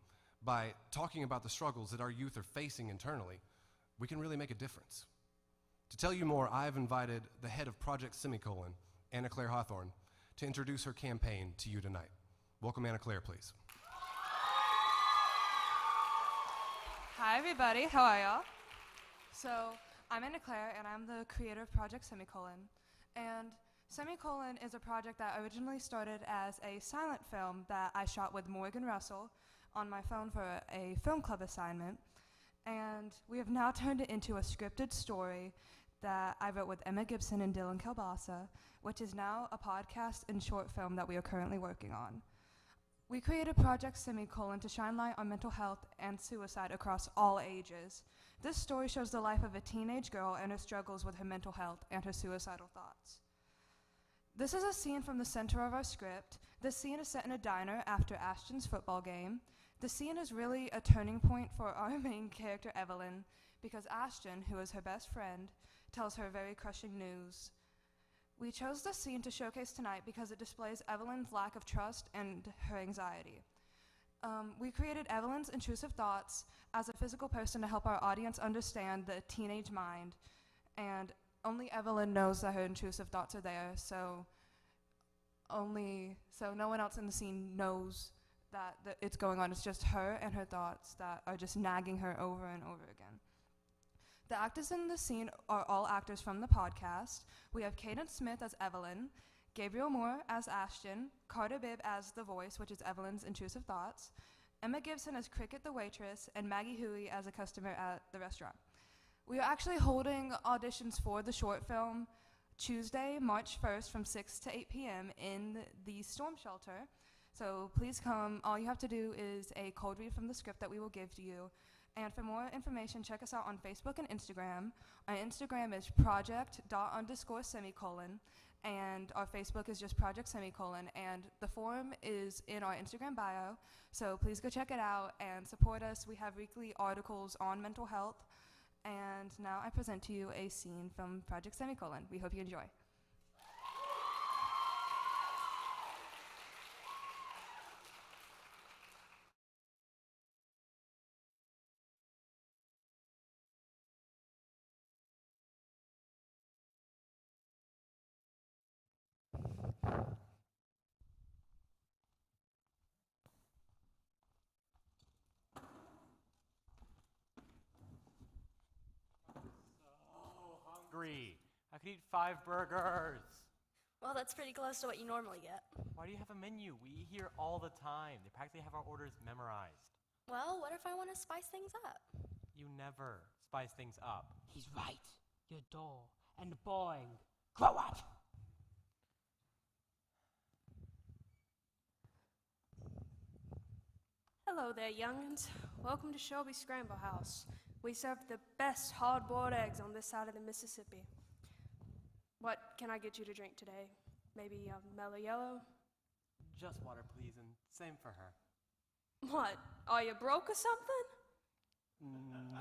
by talking about the struggles that our youth are facing internally, we can really make a difference. To tell you more, I've invited the head of Project Semicolon, Anna Claire Hawthorne, to introduce her campaign to you tonight. Welcome Anna Claire, please. Hi everybody, how are y'all? So, I'm Anna Claire and I'm the creator of Project Semicolon. And Semicolon is a project that originally started as a silent film that I shot with Morgan Russell on my phone for a film club assignment. And we have now turned it into a scripted story that I wrote with Emma Gibson and Dylan Kalbasa, which is now a podcast and short film that we are currently working on. We created Project Semicolon to shine light on mental health and suicide across all ages. This story shows the life of a teenage girl and her struggles with her mental health and her suicidal thoughts. This is a scene from the center of our script. This scene is set in a diner after Ashton's football game. The scene is really a turning point for our main character, Evelyn, because Ashton, who is her best friend, tells her very crushing news. We chose this scene to showcase tonight because it displays Evelyn's lack of trust and her anxiety. We created Evelyn's intrusive thoughts as a physical person to help our audience understand the teenage mind, and only Evelyn knows that her intrusive thoughts are there, so no one else in the scene knows that it's going on. It's just her and her thoughts that are just nagging her over and over again. The actors in the scene are all actors from the podcast. We have Caden Smith as Evelyn, Gabriel Moore as Ashton, Carter Bibb as the voice, which is Evelyn's intrusive thoughts, Emma Gibson as Cricket the waitress, and Maggie Huey as a customer at the restaurant. We are actually holding auditions for the short film Tuesday, March 1st from 6 to 8 p.m. in the Storm Shelter. So please come. All you have to do is a cold read from the script that we will give to you. And for more information, check us out on Facebook and Instagram. Our Instagram is project._semicolon, and our Facebook is just project semicolon, and the form is in our Instagram bio, so please go check it out and support us. We have weekly articles on mental health, and now I present to you a scene from Project Semicolon. We hope you enjoy. I could eat 5 burgers. Well, that's pretty close to what you normally get. Why do you have a menu? We eat here all the time. They practically have our orders memorized. Well, what if I want to spice things up? You never spice things up. He's right. You're dull and boring. Grow up! Hello there, young'uns. Welcome to Shelby Scramble House. We serve the best hard-boiled eggs on this side of the Mississippi. What can I get you to drink today? Maybe a mellow yellow? Just water, please, and same for her. What? Are you broke or something?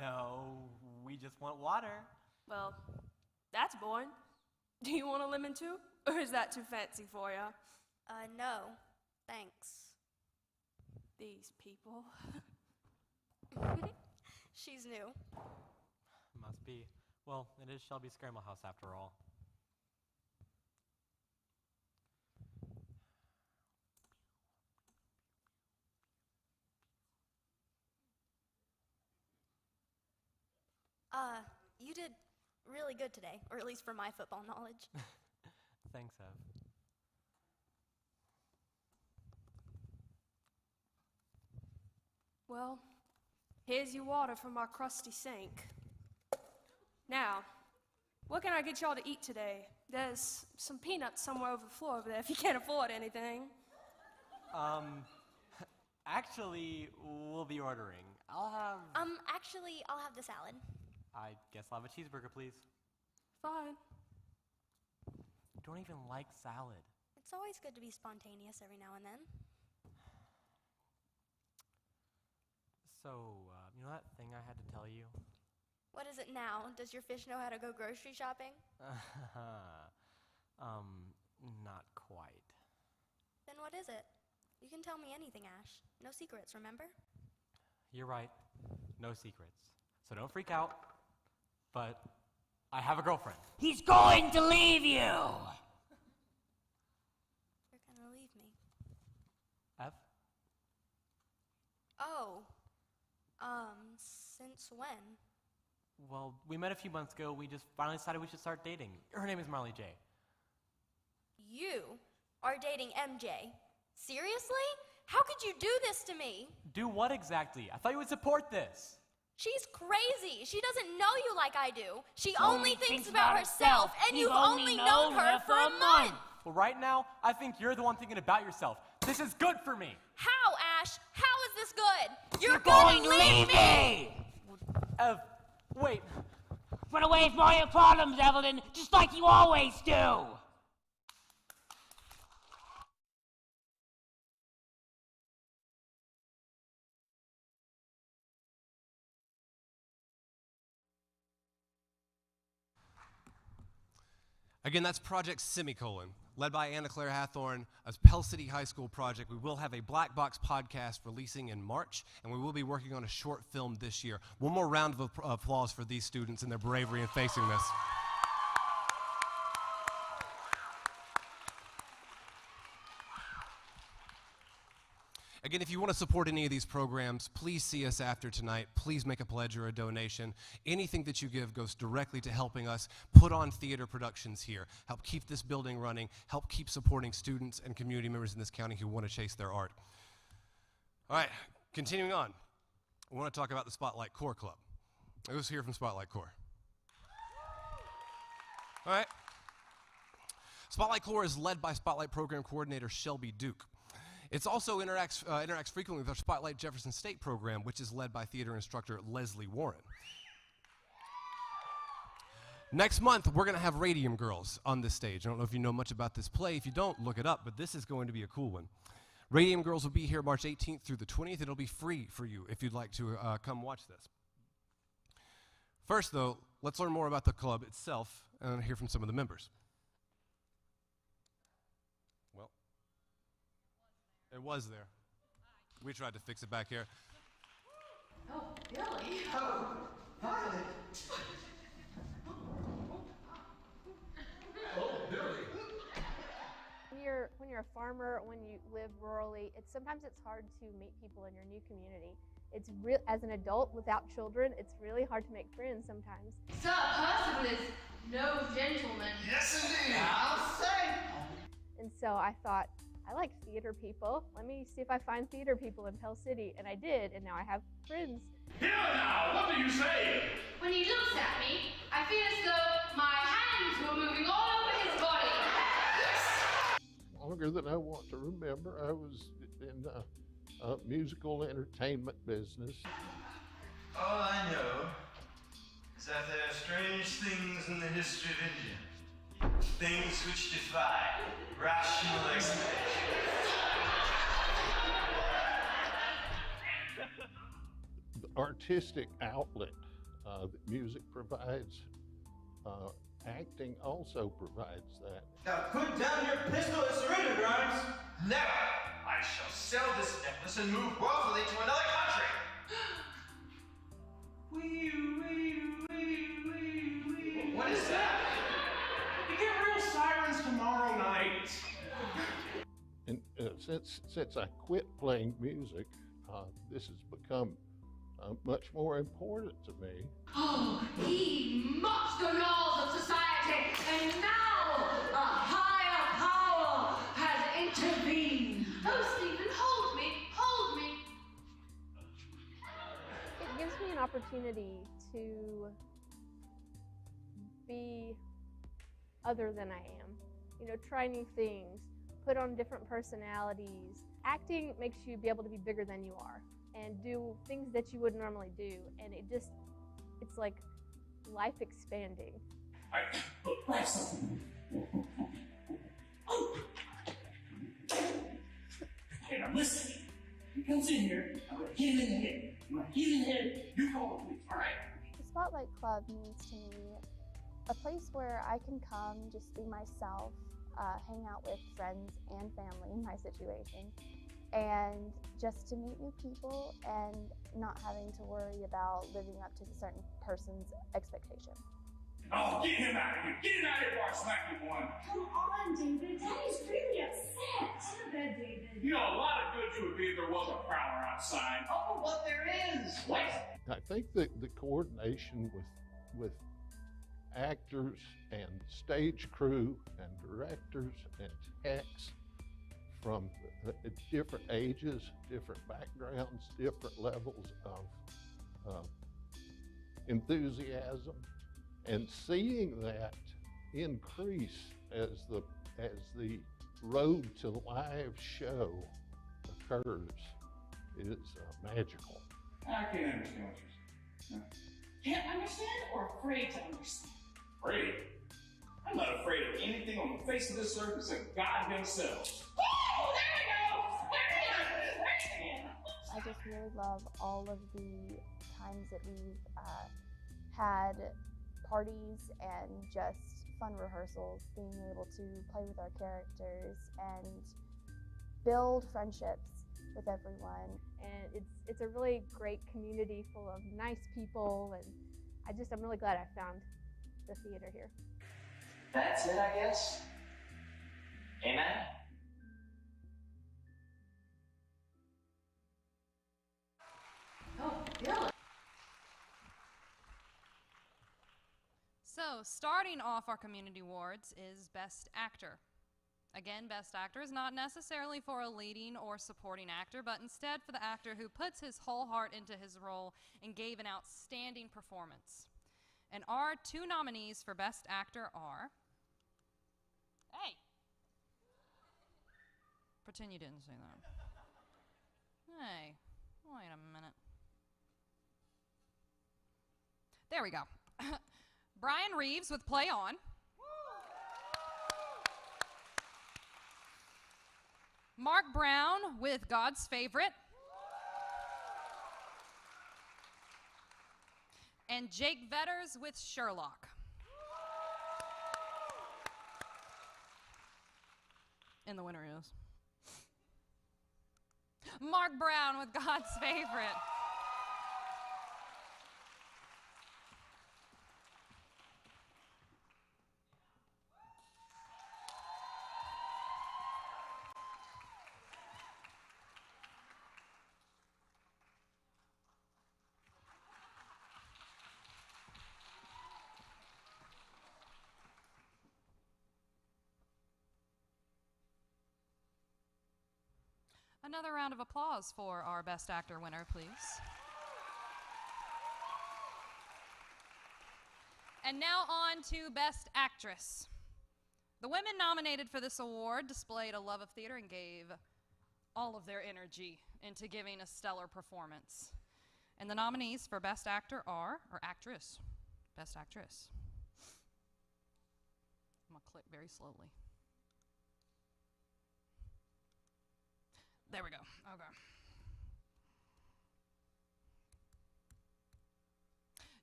No, we just want water. Well, that's boring. Do you want a lemon too? Or is that too fancy for you? No. Thanks. These people. She's new. Must be. Well, it is Shelby Scramble House after all. You did really good today, or at least for my football knowledge. Thanks, Ev. Well, here's your water from our crusty sink. Now, what can I get y'all to eat today? There's some peanuts somewhere over the floor over there if you can't afford anything. Actually, we'll be ordering. I'll have the salad. I guess I'll have a cheeseburger, please. Fine. You don't even like salad. It's always good to be spontaneous every now and then. So, you know that thing I had to tell you? What is it now? Does your fish know how to go grocery shopping? Not quite. Then what is it? You can tell me anything, Ash. No secrets, remember? You're right. No secrets. So don't freak out. But I have a girlfriend. He's going to leave you! You're gonna leave me. Ev? Oh. Since when? Well, we met a few months ago. We just finally decided we should start dating. Her name is Marley J. You are dating MJ. Seriously? How could you do this to me? Do what exactly? I thought you would support this. She's crazy. She doesn't know you like I do. She only thinks about herself, and you've only known her for a month. Well, right now, I think you're the one thinking about yourself. This is good for me. How, Ash? How is this good? You're going to leave me! Ev, wait. Run away from all your problems, Evelyn, just like you always do! Again, that's Project Semicolon, led by Anna Claire Hathorn, a Pell City High School project. We will have a Black Box podcast releasing in March, and we will be working on a short film this year. One more round of applause for these students and their bravery in facing this. Again, if you want to support any of these programs, please see us after tonight. Please make a pledge or a donation. Anything that you give goes directly to helping us put on theater productions here, help keep this building running, help keep supporting students and community members in this county who want to chase their art. All right, continuing on. I want to talk about the Spotlight Corps Club. Who's here from Spotlight Corps? All right. Spotlight Corps is led by Spotlight Program Coordinator Shelby Duke. It also interacts frequently with our Spotlight Jefferson State program, which is led by theater instructor Leslie Warren. Next month, we're going to have Radium Girls on this stage. I don't know if you know much about this play. If you don't, look it up, but this is going to be a cool one. Radium Girls will be here March 18th through the 20th. It'll be free for you if you'd like to come watch this. First, though, let's learn more about the club itself and hear from some of the members. It was there. We tried to fix it back here. Oh, Billy. Oh, Violet. Oh, Billy. When you're a farmer, when you live rurally, sometimes it's hard to meet people in your new community. It's real as an adult without children, it's really hard to make friends sometimes. Sir Percival is no gentleman. Yes, indeed. I'll say. And so I thought, I like theater people. Let me see if I find theater people in Pell City. And I did, and now I have friends. Here now, what do you say? When he looks at me, I feel as though my hands were moving all over his body. Longer than I want to remember, I was in a musical entertainment business. All I know is that there are strange things in the history of India. Things which defy rational explanation. The artistic outlet that music provides, acting also provides that. Now put down your pistol and surrender, Grimes. Never! I shall sell this necklace and move wealthily to another country. What is that? You get real sirens tomorrow night. And since I quit playing music, this has become much more important to me. Oh, he mocks the laws of society, and now a higher power has intervened. Oh, Stephen, hold me, hold me. It gives me an opportunity to be other than I am. You know, try new things, put on different personalities. Acting makes you be able to be bigger than you are and do things that you wouldn't normally do. And it's like life expanding. Okay, now listen. He comes in here, I'm gonna hit him in the head. I'm gonna hit him in the head, you call the police, all right? The Spotlight Club means to me a place where I can come, just be myself, hang out with friends and family in my situation, and just to meet new people and not having to worry about living up to a certain person's expectation. Oh, get him out of here! Get him out of here before I smack you one! Come on, David. Daddy's really upset. Go to bed, David. You know, a lot of good you would be if there was a prowler outside. Oh, what there is! What? I think that the coordination with actors and stage crew and directors and techs from different ages, different backgrounds, different levels of enthusiasm, and seeing that increase as the road to live show occurs is magical. I can't understand what you're saying. Can't understand or afraid to understand? Afraid? I'm not afraid of anything on the face of this earth except God himself. Oh, there we go! There we go! I just really love all of the times that we've had parties and just fun rehearsals, being able to play with our characters and build friendships with everyone. And it's a really great community full of nice people, and I'm really glad I found the theater here. That's it, I guess. Amen? Oh, Bill. So, starting off our community awards is Best Actor. Again, Best Actor is not necessarily for a leading or supporting actor, but instead for the actor who puts his whole heart into his role and gave an outstanding performance. And our two nominees for Best Actor are... Hey! Pretend you didn't say that. Hey, wait a minute. There we go. Brian Reeves with Play On. Mark Brown with God's Favorite. And Jake Vetters with Sherlock. And the winner is Mark Brown with God's Favorite. Another round of applause for our Best Actor winner, please. And now on to Best Actress. The women nominated for this award displayed a love of theater and gave all of their energy into giving a stellar performance. And the nominees for Best Actor are, or Actress, Best Actress. I'm gonna click very slowly. There we go. Okay.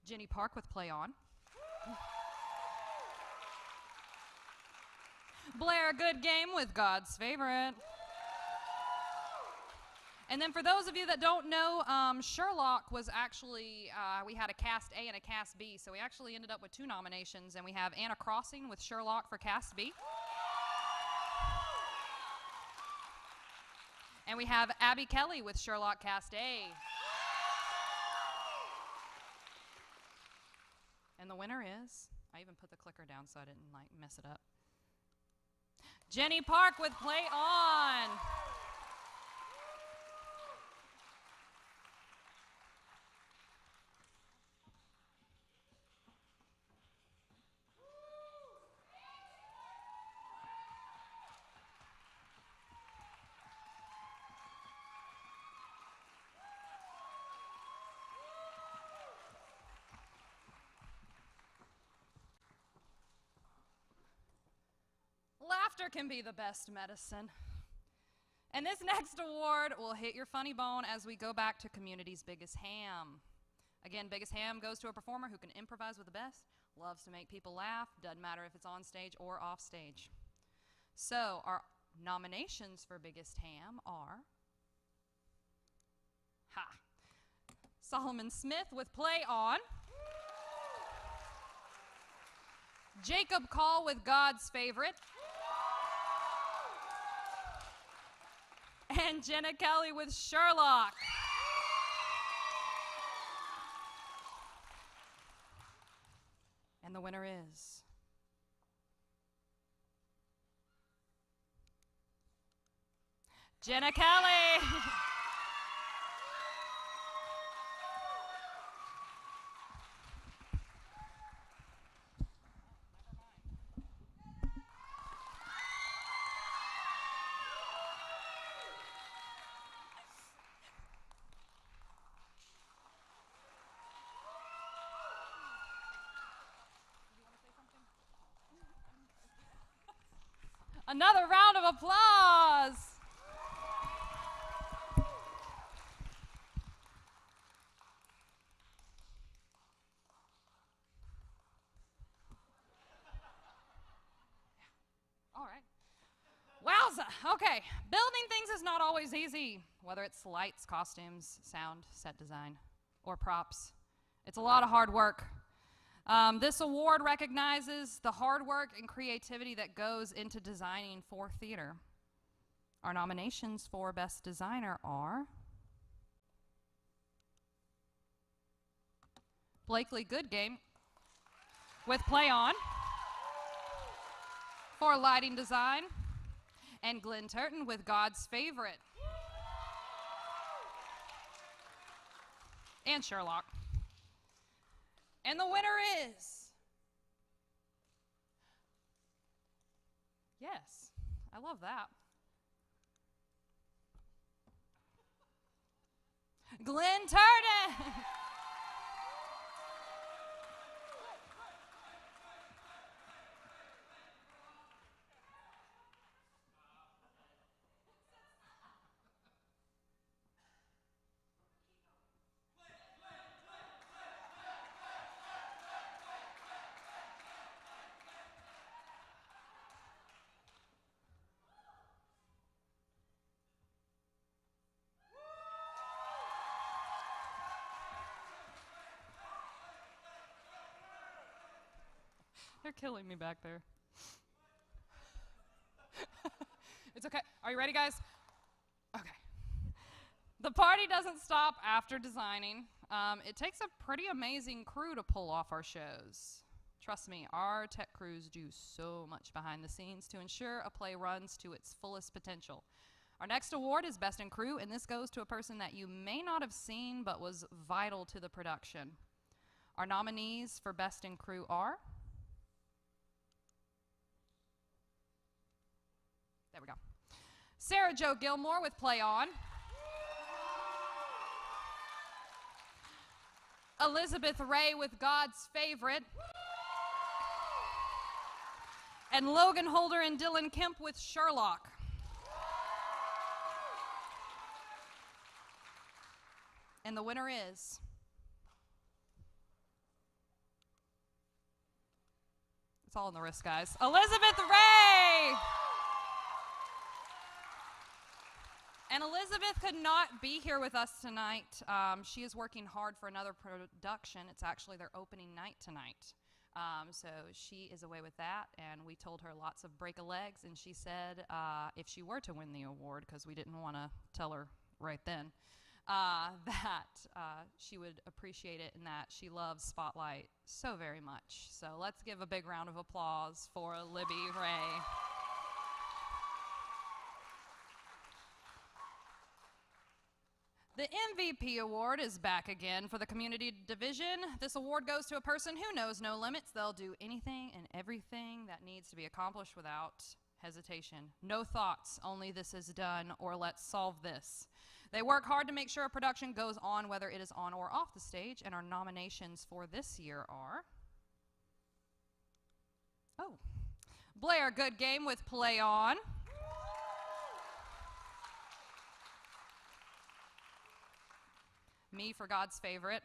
Jenny Park with Play On. Blair Good Game with God's Favorite. And then for those of you that don't know, Sherlock was actually, we had a Cast A and a Cast B, so we actually ended up with 2 nominations, and we have Anna Crossing with Sherlock for Cast B. And we have Abby Kelly with Sherlock Cast A. And the winner is, I even put the clicker down so I didn't mess it up. Jenny Park with Play On. Laughter can be the best medicine. And this next award will hit your funny bone as we go back to Community's Biggest Ham. Again, Biggest Ham goes to a performer who can improvise with the best, loves to make people laugh, doesn't matter if it's on stage or off stage. So our nominations for Biggest Ham are Solomon Smith with Play On, Jacob Call with God's Favorite, and Jenna Kelly with Sherlock. And the winner is Jenna Kelly. Another round of applause. Okay, building things is not always easy, whether it's lights, costumes, sound, set design, or props. It's a lot of hard work. This award recognizes the hard work and creativity that goes into designing for theater. Our nominations for Best Designer are Blakely Goodgame with Play On for lighting design, and Glenn Turton with God's Favorite, and Sherlock. And the winner is, yes, I love that, Glenn Turton. They're killing me back there. It's okay. Are you ready, guys? Okay. The party doesn't stop after designing. It takes a pretty amazing crew to pull off our shows. Trust me, our tech crews do so much behind the scenes to ensure a play runs to its fullest potential. Our next award is Best in Crew, and this goes to a person that you may not have seen but was vital to the production. Our nominees for Best in Crew are... There we go. Sarah Jo Gilmore with Play On. Elizabeth Ray with God's Favorite. And Logan Holder and Dylan Kemp with Sherlock. And the winner is... It's all in the wrist, guys. Elizabeth Ray! And Elizabeth could not be here with us tonight. She is working hard for another production. It's actually their opening night tonight. So she is away with that, and we told her lots of break a legs, and she said if she were to win the award, because we didn't want to tell her right then, that she would appreciate it and that she loves Spotlight so very much. So let's give a big round of applause for Libby Ray. The MVP award is back again for the community division. This award goes to a person who knows no limits. They'll do anything and everything that needs to be accomplished without hesitation. No thoughts, only this is done, or let's solve this. They work hard to make sure a production goes on, whether it is on or off the stage, and our nominations for this year are... Blair Goodgame with Play On. Me for God's Favorite.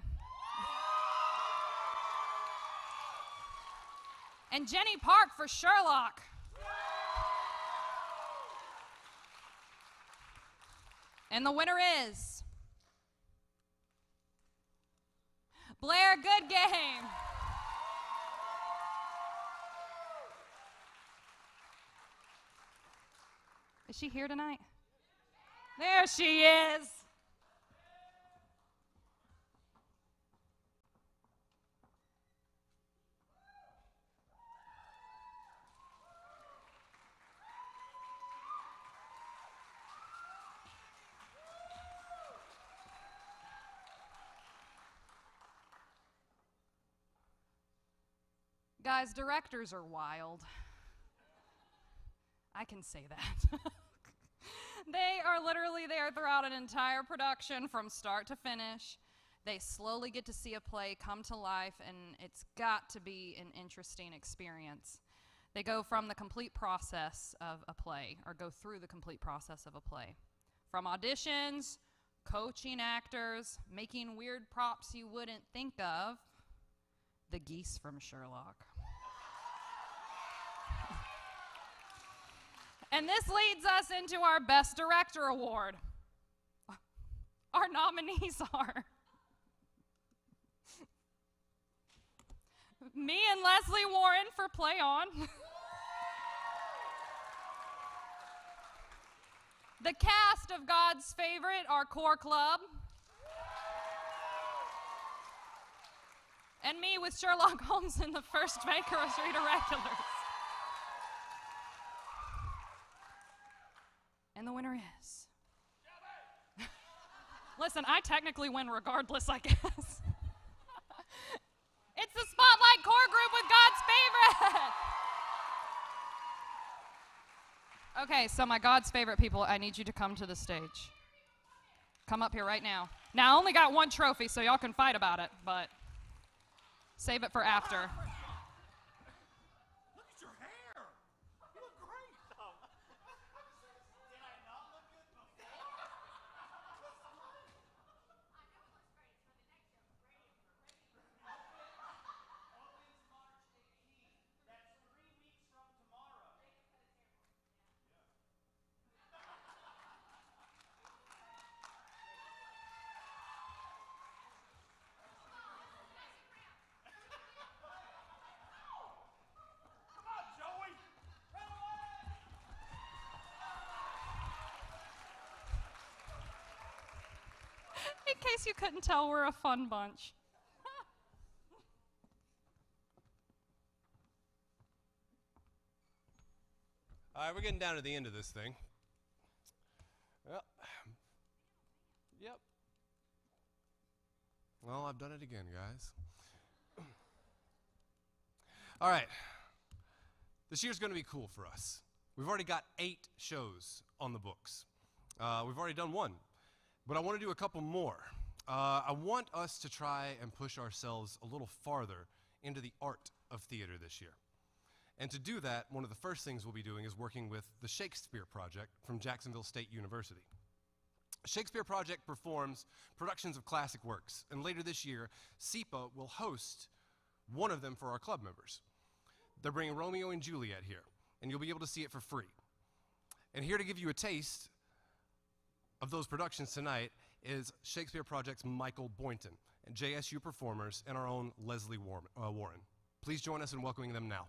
And Jenny Park for Sherlock. And the winner is Blair Goodgame. Is she here tonight? There she is. Guys, directors are wild. I can say that. They are literally there throughout an entire production from start to finish. They slowly get to see a play come to life, and it's got to be an interesting experience. They go from the complete process of a play, or go through the complete process of a play. From auditions, coaching actors, making weird props you wouldn't think of. The geese from Sherlock. And this leads us into our Best Director Award. Our nominees are me and Leslie Warren for Play On. The cast of God's Favorite, our core club. And me with Sherlock Holmes in the first Baker Street Irregulars. And the winner is... Listen, I technically win regardless, I guess. It's the Spotlight Core Group with God's Favorite. Okay, so my God's Favorite people, I need you to come to the stage. Come up here right now. Now, I only got one trophy, so y'all can fight about it, but save it for after. In case you couldn't tell, we're a fun bunch. All right, we're getting down to the end of this thing. Yep. Well, I've done it again, guys. All right. This year's going to be cool for us. We've already got 8 shows on the books. We've already done 1. But I want to do a couple more. I want us to try and push ourselves a little farther into the art of theater this year. And to do that, one of the first things we'll be doing is working with the Shakespeare Project from Jacksonville State University. Shakespeare Project performs productions of classic works, and later this year, SEPA will host one of them for our club members. They're bringing Romeo and Juliet here, and you'll be able to see it for free. And here to give you a taste of those productions tonight is Shakespeare Project's Michael Boynton, and JSU performers, and our own Leslie Warren. Please join us in welcoming them now.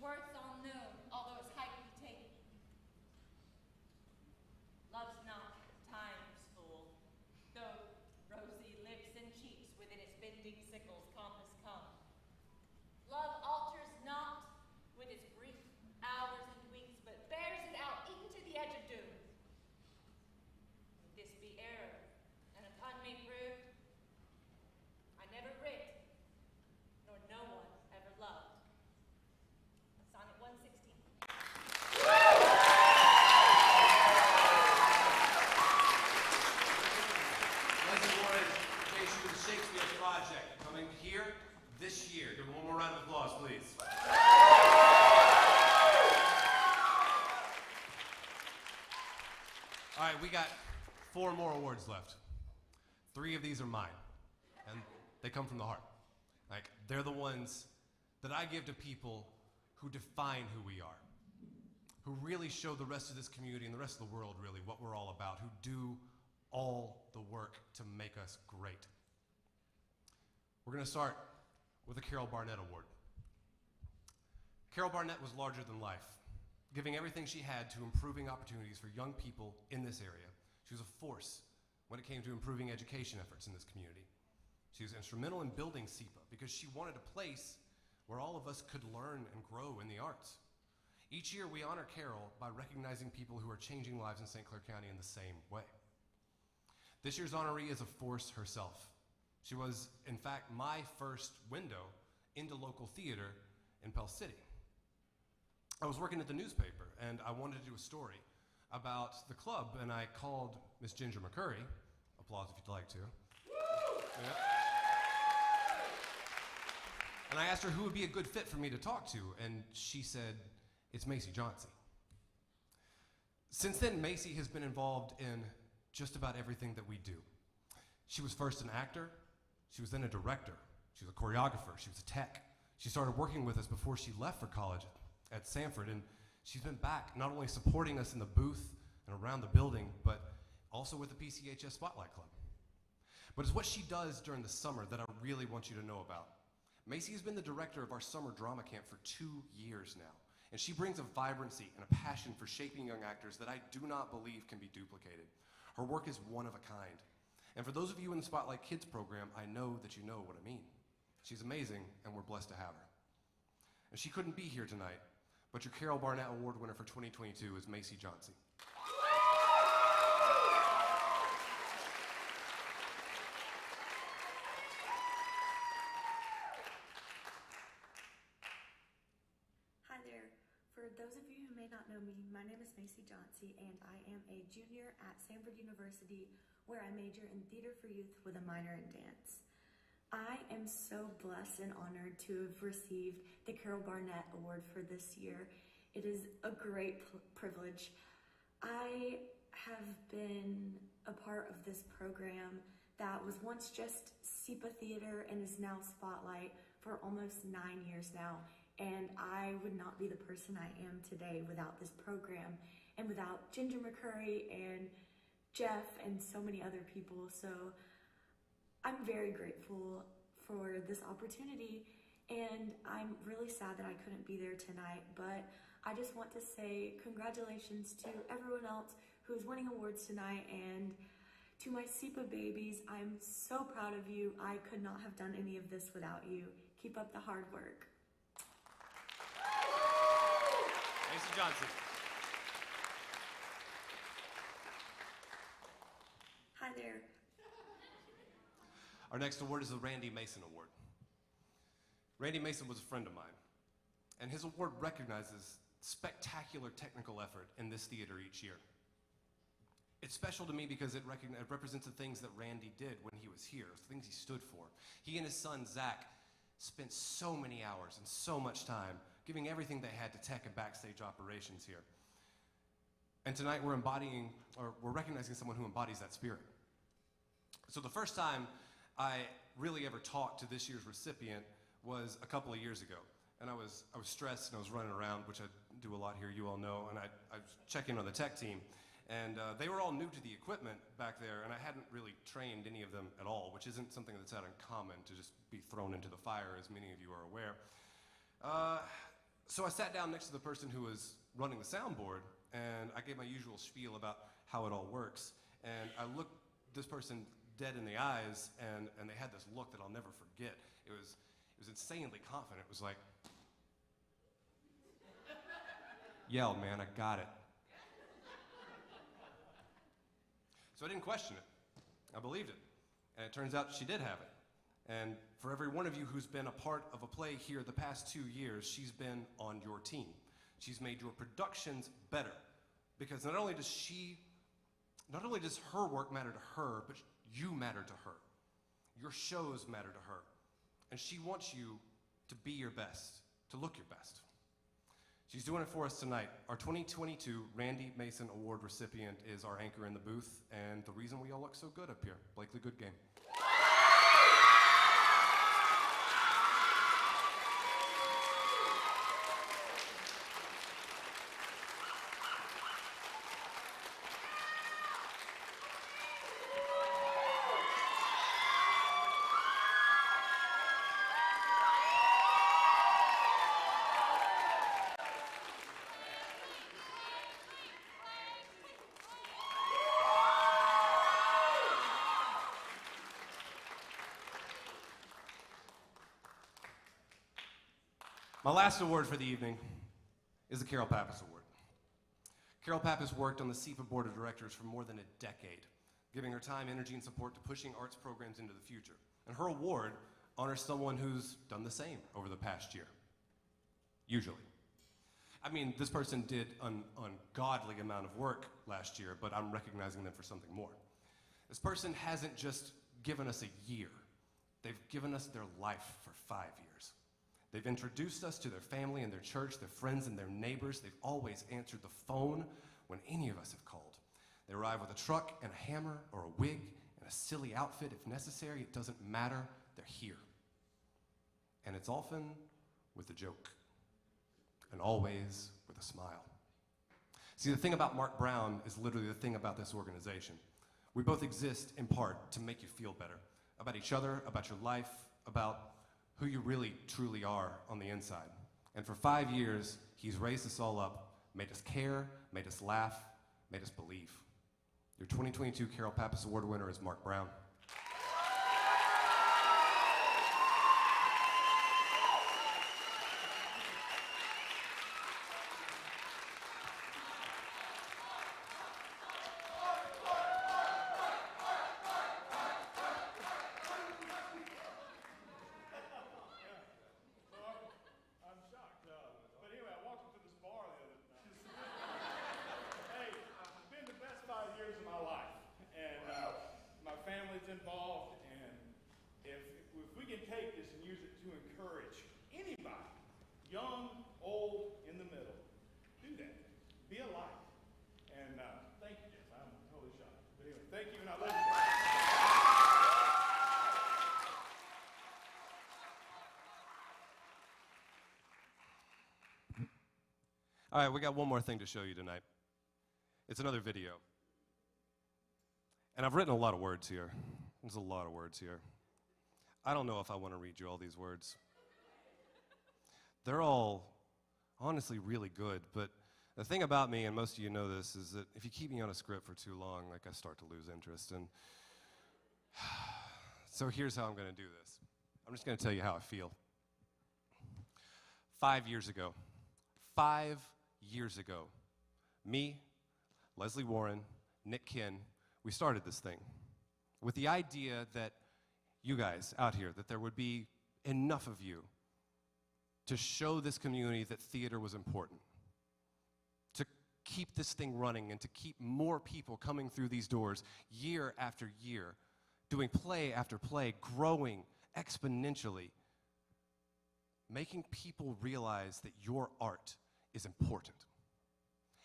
worth's all known, although its height be taken. Love's not time's fool, though rosy lips and cheeks within its bending sickle's compass come. Love alters not with its brief hours and weeks, but bears it out even to the edge of doom. If this be error, and upon me proved, I never writ, nor no one ever loved. Sonnet 116. Leslie Warren takes you to the Shakespeare Project, coming here this year. Give them one more round of applause, please. All right, we got 4 more awards left. 3 of these are mine, and they come from the heart. Like, they're the ones that I give to people who define who we are, who really show the rest of this community and the rest of the world, really, what we're all about, who do all the work to make us great. We're going to start with the Carol Barnett Award. Carol Barnett was larger than life, giving everything she had to improving opportunities for young people in this area. She was a force when it came to improving education efforts in this community. She was instrumental in building SEPA because she wanted a place where all of us could learn and grow in the arts. Each year we honor Carol by recognizing people who are changing lives in St. Clair County in the same way. This year's honoree is a force herself. She was, in fact, my first window into local theater in Pell City. I was working at the newspaper, and I wanted to do a story about the club, and I called Miss Ginger McCurry. Applause if you'd like to. Yeah. And I asked her who would be a good fit for me to talk to, and she said, it's Macy Johnsy. Since then, Macy has been involved in just about everything that we do. She was first an actor, she was then a director, she was a choreographer, she was a tech. She started working with us before she left for college at Sanford, and she's been back not only supporting us in the booth and around the building, but also with the PCHS Spotlight Club. But it's what she does during the summer that I really want you to know about. Macy has been the director of our summer drama camp for 2 years now, and she brings a vibrancy and a passion for shaping young actors that I do not believe can be duplicated. Her work is one of a kind. And for those of you in the Spotlight Kids program, I know that you know what I mean. She's amazing, and we're blessed to have her. And she couldn't be here tonight, but your Carol Barnett Award winner for 2022 is Macy Johnsy. Hi there. For those of you who may not know me, my name is Macy Johnsy, and I am a junior at Sanford University, where I major in theater for youth with a minor in dance. I am so blessed and honored to have received the Carol Barnett Award for this year. It is a great privilege. I have been a part of this program that was once just SEPA Theater and is now Spotlight for almost 9 years now. And I would not be the person I am today without this program and without Ginger McCurry and Jeff and so many other people. So I'm very grateful for this opportunity, and I'm really sad that I couldn't be there tonight, but I just want to say congratulations to everyone else who is winning awards tonight, and to my SEPA babies, I'm so proud of you. I could not have done any of this without you. Keep up the hard work. Macy Johnsy. Hi there. Our next award is the Randy Mason Award. Randy Mason was a friend of mine, and his award recognizes spectacular technical effort in this theater each year. It's special to me because it represents the things that Randy did when he was here, the things he stood for. He and his son, Zach, spent so many hours and so much time giving everything they had to tech and backstage operations here. And tonight we're recognizing someone who embodies that spirit. So the first time I really ever talked to this year's recipient was a couple of years ago. And I was stressed and I was running around, which I do a lot here, you all know, and I was checking on the tech team. And they were all new to the equipment back there, and I hadn't really trained any of them at all, which isn't something that's that uncommon to just be thrown into the fire, as many of you are aware. So I sat down next to the person who was running the soundboard, and I gave my usual spiel about how it all works. And I looked this person dead in the eyes, and they had this look that I'll never forget. It was insanely confident. It was like, yelled, man, I got it. So I didn't question it. I believed it. And it turns out she did have it. And for every one of you who's been a part of a play here the past 2 years, she's been on your team. She's made your productions better. Because not only does her work matter to her, but you matter to her. Your shows matter to her. And she wants you to be your best, to look your best. She's doing it for us tonight. Our 2022 Randy Mason Award recipient is our anchor in the booth, and the reason we all look so good up here, Blakely Good Game. My last award for the evening is the Carol Pappas Award. Carol Pappas worked on the SEPA Board of Directors for more than a decade, giving her time, energy, and support to pushing arts programs into the future. And her award honors someone who's done the same over the past year, usually. I mean, this person did an ungodly amount of work last year, but I'm recognizing them for something more. This person hasn't just given us a year. They've given us their life for 5 years. They've introduced us to their family and their church, their friends and their neighbors. They've always answered the phone when any of us have called. They arrive with a truck and a hammer or a wig and a silly outfit if necessary. It doesn't matter. They're here. And it's often with a joke and always with a smile. See, the thing about Mark Brown is literally the thing about this organization. We both exist in part to make you feel better about each other, about your life, about who you really, truly are on the inside. And for 5 years, he's raised us all up, made us care, made us laugh, made us believe. Your 2022 Carol Pappas Award winner is Mark Brown. involved, and if we can take this and use it to encourage anybody, young, old, in the middle, do that. Be a light. And thank you, Jeff. I'm totally shocked. But anyway, thank you, and I love you guys. All right, we got one more thing to show you tonight. It's another video. And I've written a lot of words here. There's a lot of words here. I don't know if I want to read you all these words. They're all honestly really good, but the thing about me, and most of you know this, is that if you keep me on a script for too long, like I start to lose interest. And so here's how I'm going to do this. I'm just going to tell you how I feel. 5 years ago, 5 years ago, me, Leslie Warren, Nick Kinn, we started this thing with the idea that you guys out here, that there would be enough of you to show this community that theater was important, to keep this thing running and to keep more people coming through these doors year after year, doing play after play, growing exponentially, making people realize that your art is important.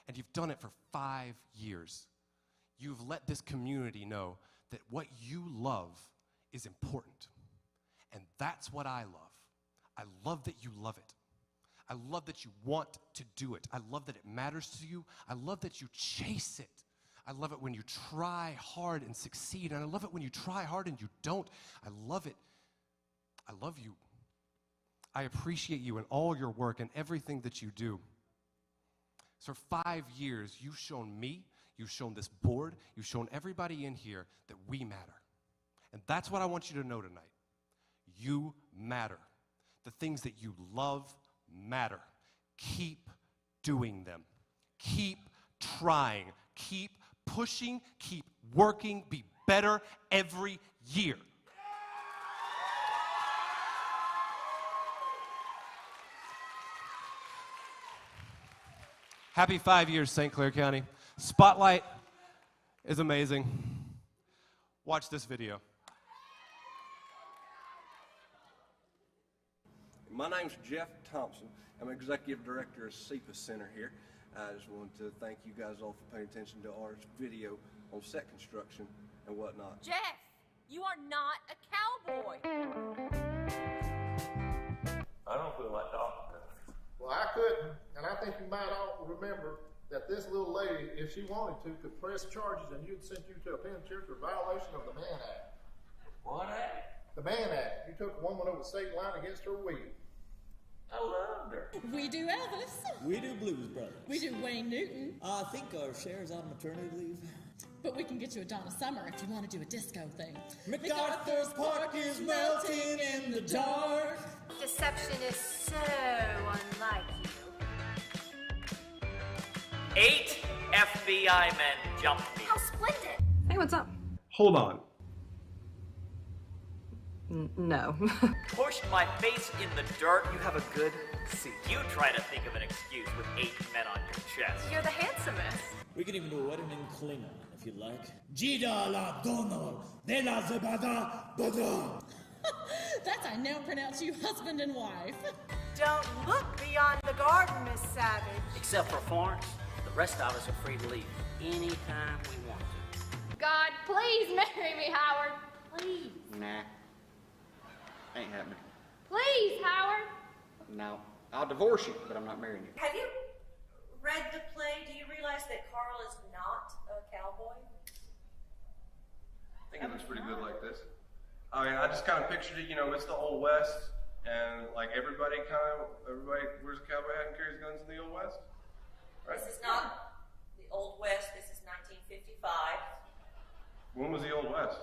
And you've done it for 5 years. You've let this community know that what you love is important. And that's what I love. I love that you love it. I love that you want to do it. I love that it matters to you. I love that you chase it. I love it when you try hard and succeed. And I love it when you try hard and you don't. I love it. I love you. I appreciate you and all your work and everything that you do. So for 5 years, you've shown me, you've shown this board, you've shown everybody in here that we matter. And that's what I want you to know tonight. You matter. The things that you love matter. Keep doing them. Keep trying. Keep pushing. Keep working. Be better every year. Happy 5 years, St. Clair County. Spotlight is amazing. Watch this video. My name's Jeff Thompson. I'm Executive Director of SEPA Center here. I just wanted to thank you guys all for paying attention to our video on set construction and whatnot. Jeff, you are not a cowboy. I don't feel like talking to her. Well, I couldn't, and I think you might all remember that this little lady, if she wanted to, could press charges and you'd send you to a penitentiary for violation of the Mann Act. What act? The Mann Act. You took a woman over the state line against her will. I loved her. We do Elvis. We do Blues Brothers. We do Wayne Newton. I think our Cher's on maternity leave. But we can get you a Donna Summer if you want to do a disco thing. MacArthur's Park is melting in the dark. Deception is so unlike you. 8 FBI men jumped me. How splendid! Hey, what's up? Hold on. No. Pushed my face in the dirt. You have a good seat. You try to think of an excuse with 8 men on your chest. You're the handsomest. We can even do a wedding in Klingon if you'd like. Jida la Donald de la Zebada Bada. That's I now pronounce you husband and wife. Don't look beyond the garden, Miss Savage. Except for Florence, the rest of us are free to leave anytime we want to. God, please marry me, Howard. Please. Nah. Ain't happening. Please, Howard. No. I'll divorce you, but I'm not marrying you. Have you read the play? Do you realize that Carl is not a cowboy? I think it looks pretty good like this. I mean, I just kind of pictured it, you know, it's the Old West, and like everybody wears a cowboy hat and carries guns in the Old West. Right? This is not the Old West. This is 1955. When was the Old West?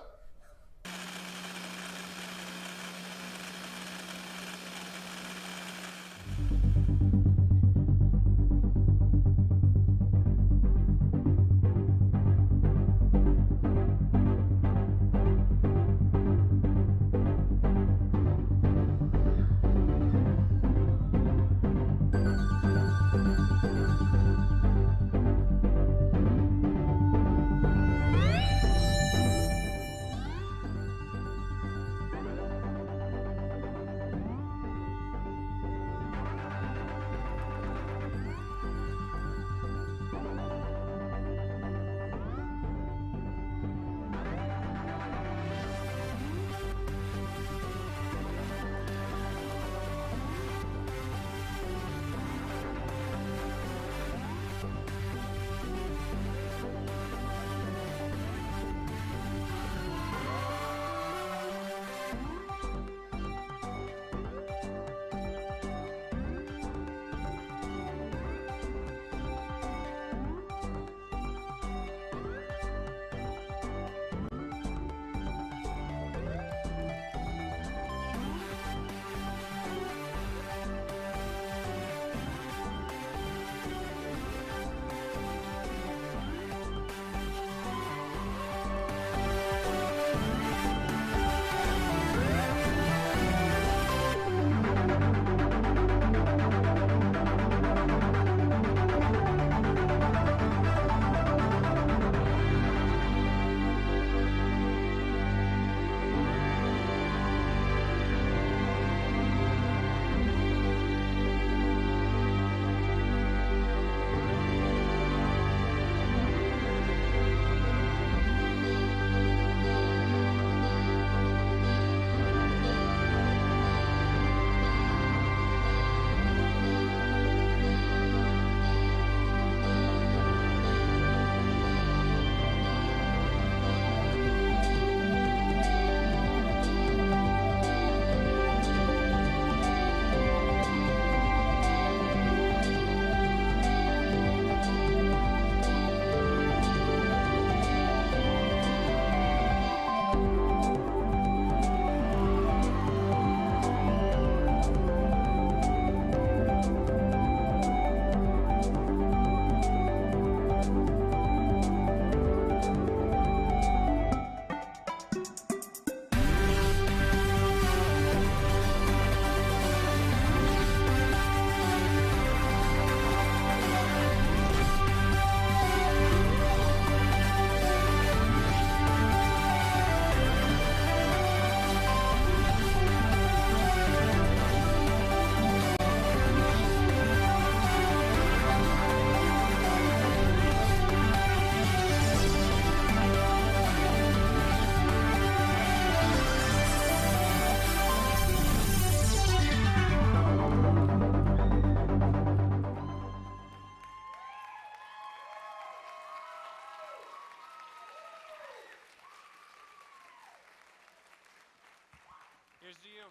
to you.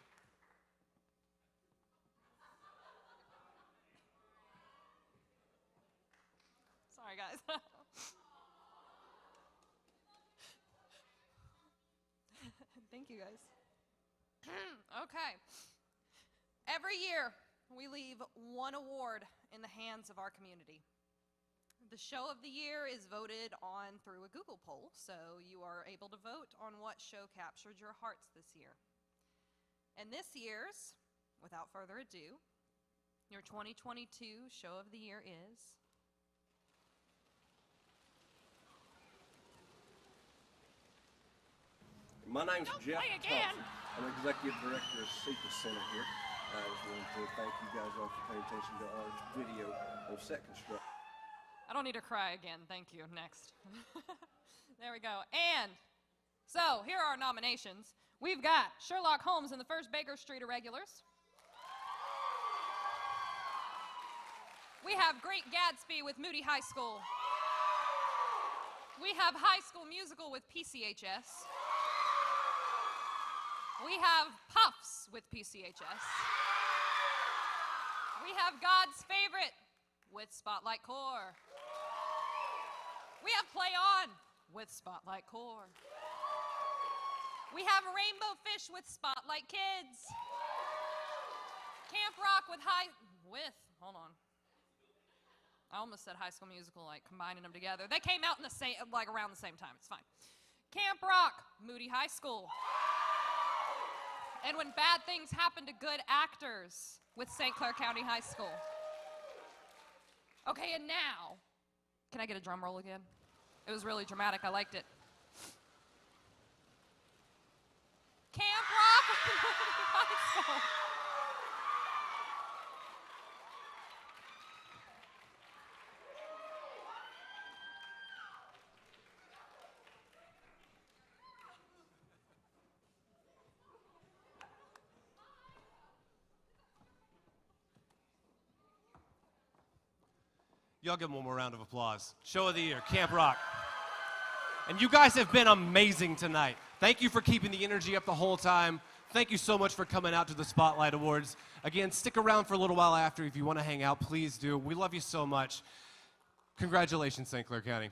Sorry, guys. Thank you, guys. Okay. Every year, we leave one award in the hands of our community. The show of the year is voted on through a Google poll, so you are able to vote on what show captured your hearts this year. And this year's, without further ado, your 2022 show of the year is... My name's Jeff play again. Thompson. I'm Executive Director of SEPA Center here. I just wanted to thank you guys all for paying attention to our video on set construction. I don't need to cry again. Thank you. Next. There we go. And so here are our nominations. We've got Sherlock Holmes and the First Baker Street Irregulars. We have Great Gatsby with Moody High School. We have High School Musical with PCHS. We have Puffs with PCHS. We have God's Favorite with Spotlight Core. We have Play On with Spotlight Core. We have Rainbow Fish with Spotlight Kids. Camp Rock with hold on. I almost said High School Musical, like combining them together. They came out in the same, like around the same time. It's fine. Camp Rock, Moody High School. And When Bad Things Happen to Good Actors with St. Clair County High School. Okay, and now, can I get a drum roll again? It was really dramatic. I liked it. Camp Rock High School. Y'all give them one more round of applause. Show of the year, Camp Rock. And you guys have been amazing tonight. Thank you for keeping the energy up the whole time. Thank you so much for coming out to the Spotlight Awards. Again, stick around for a little while after. If you want to hang out, please do. We love you so much. Congratulations, St. Clair County.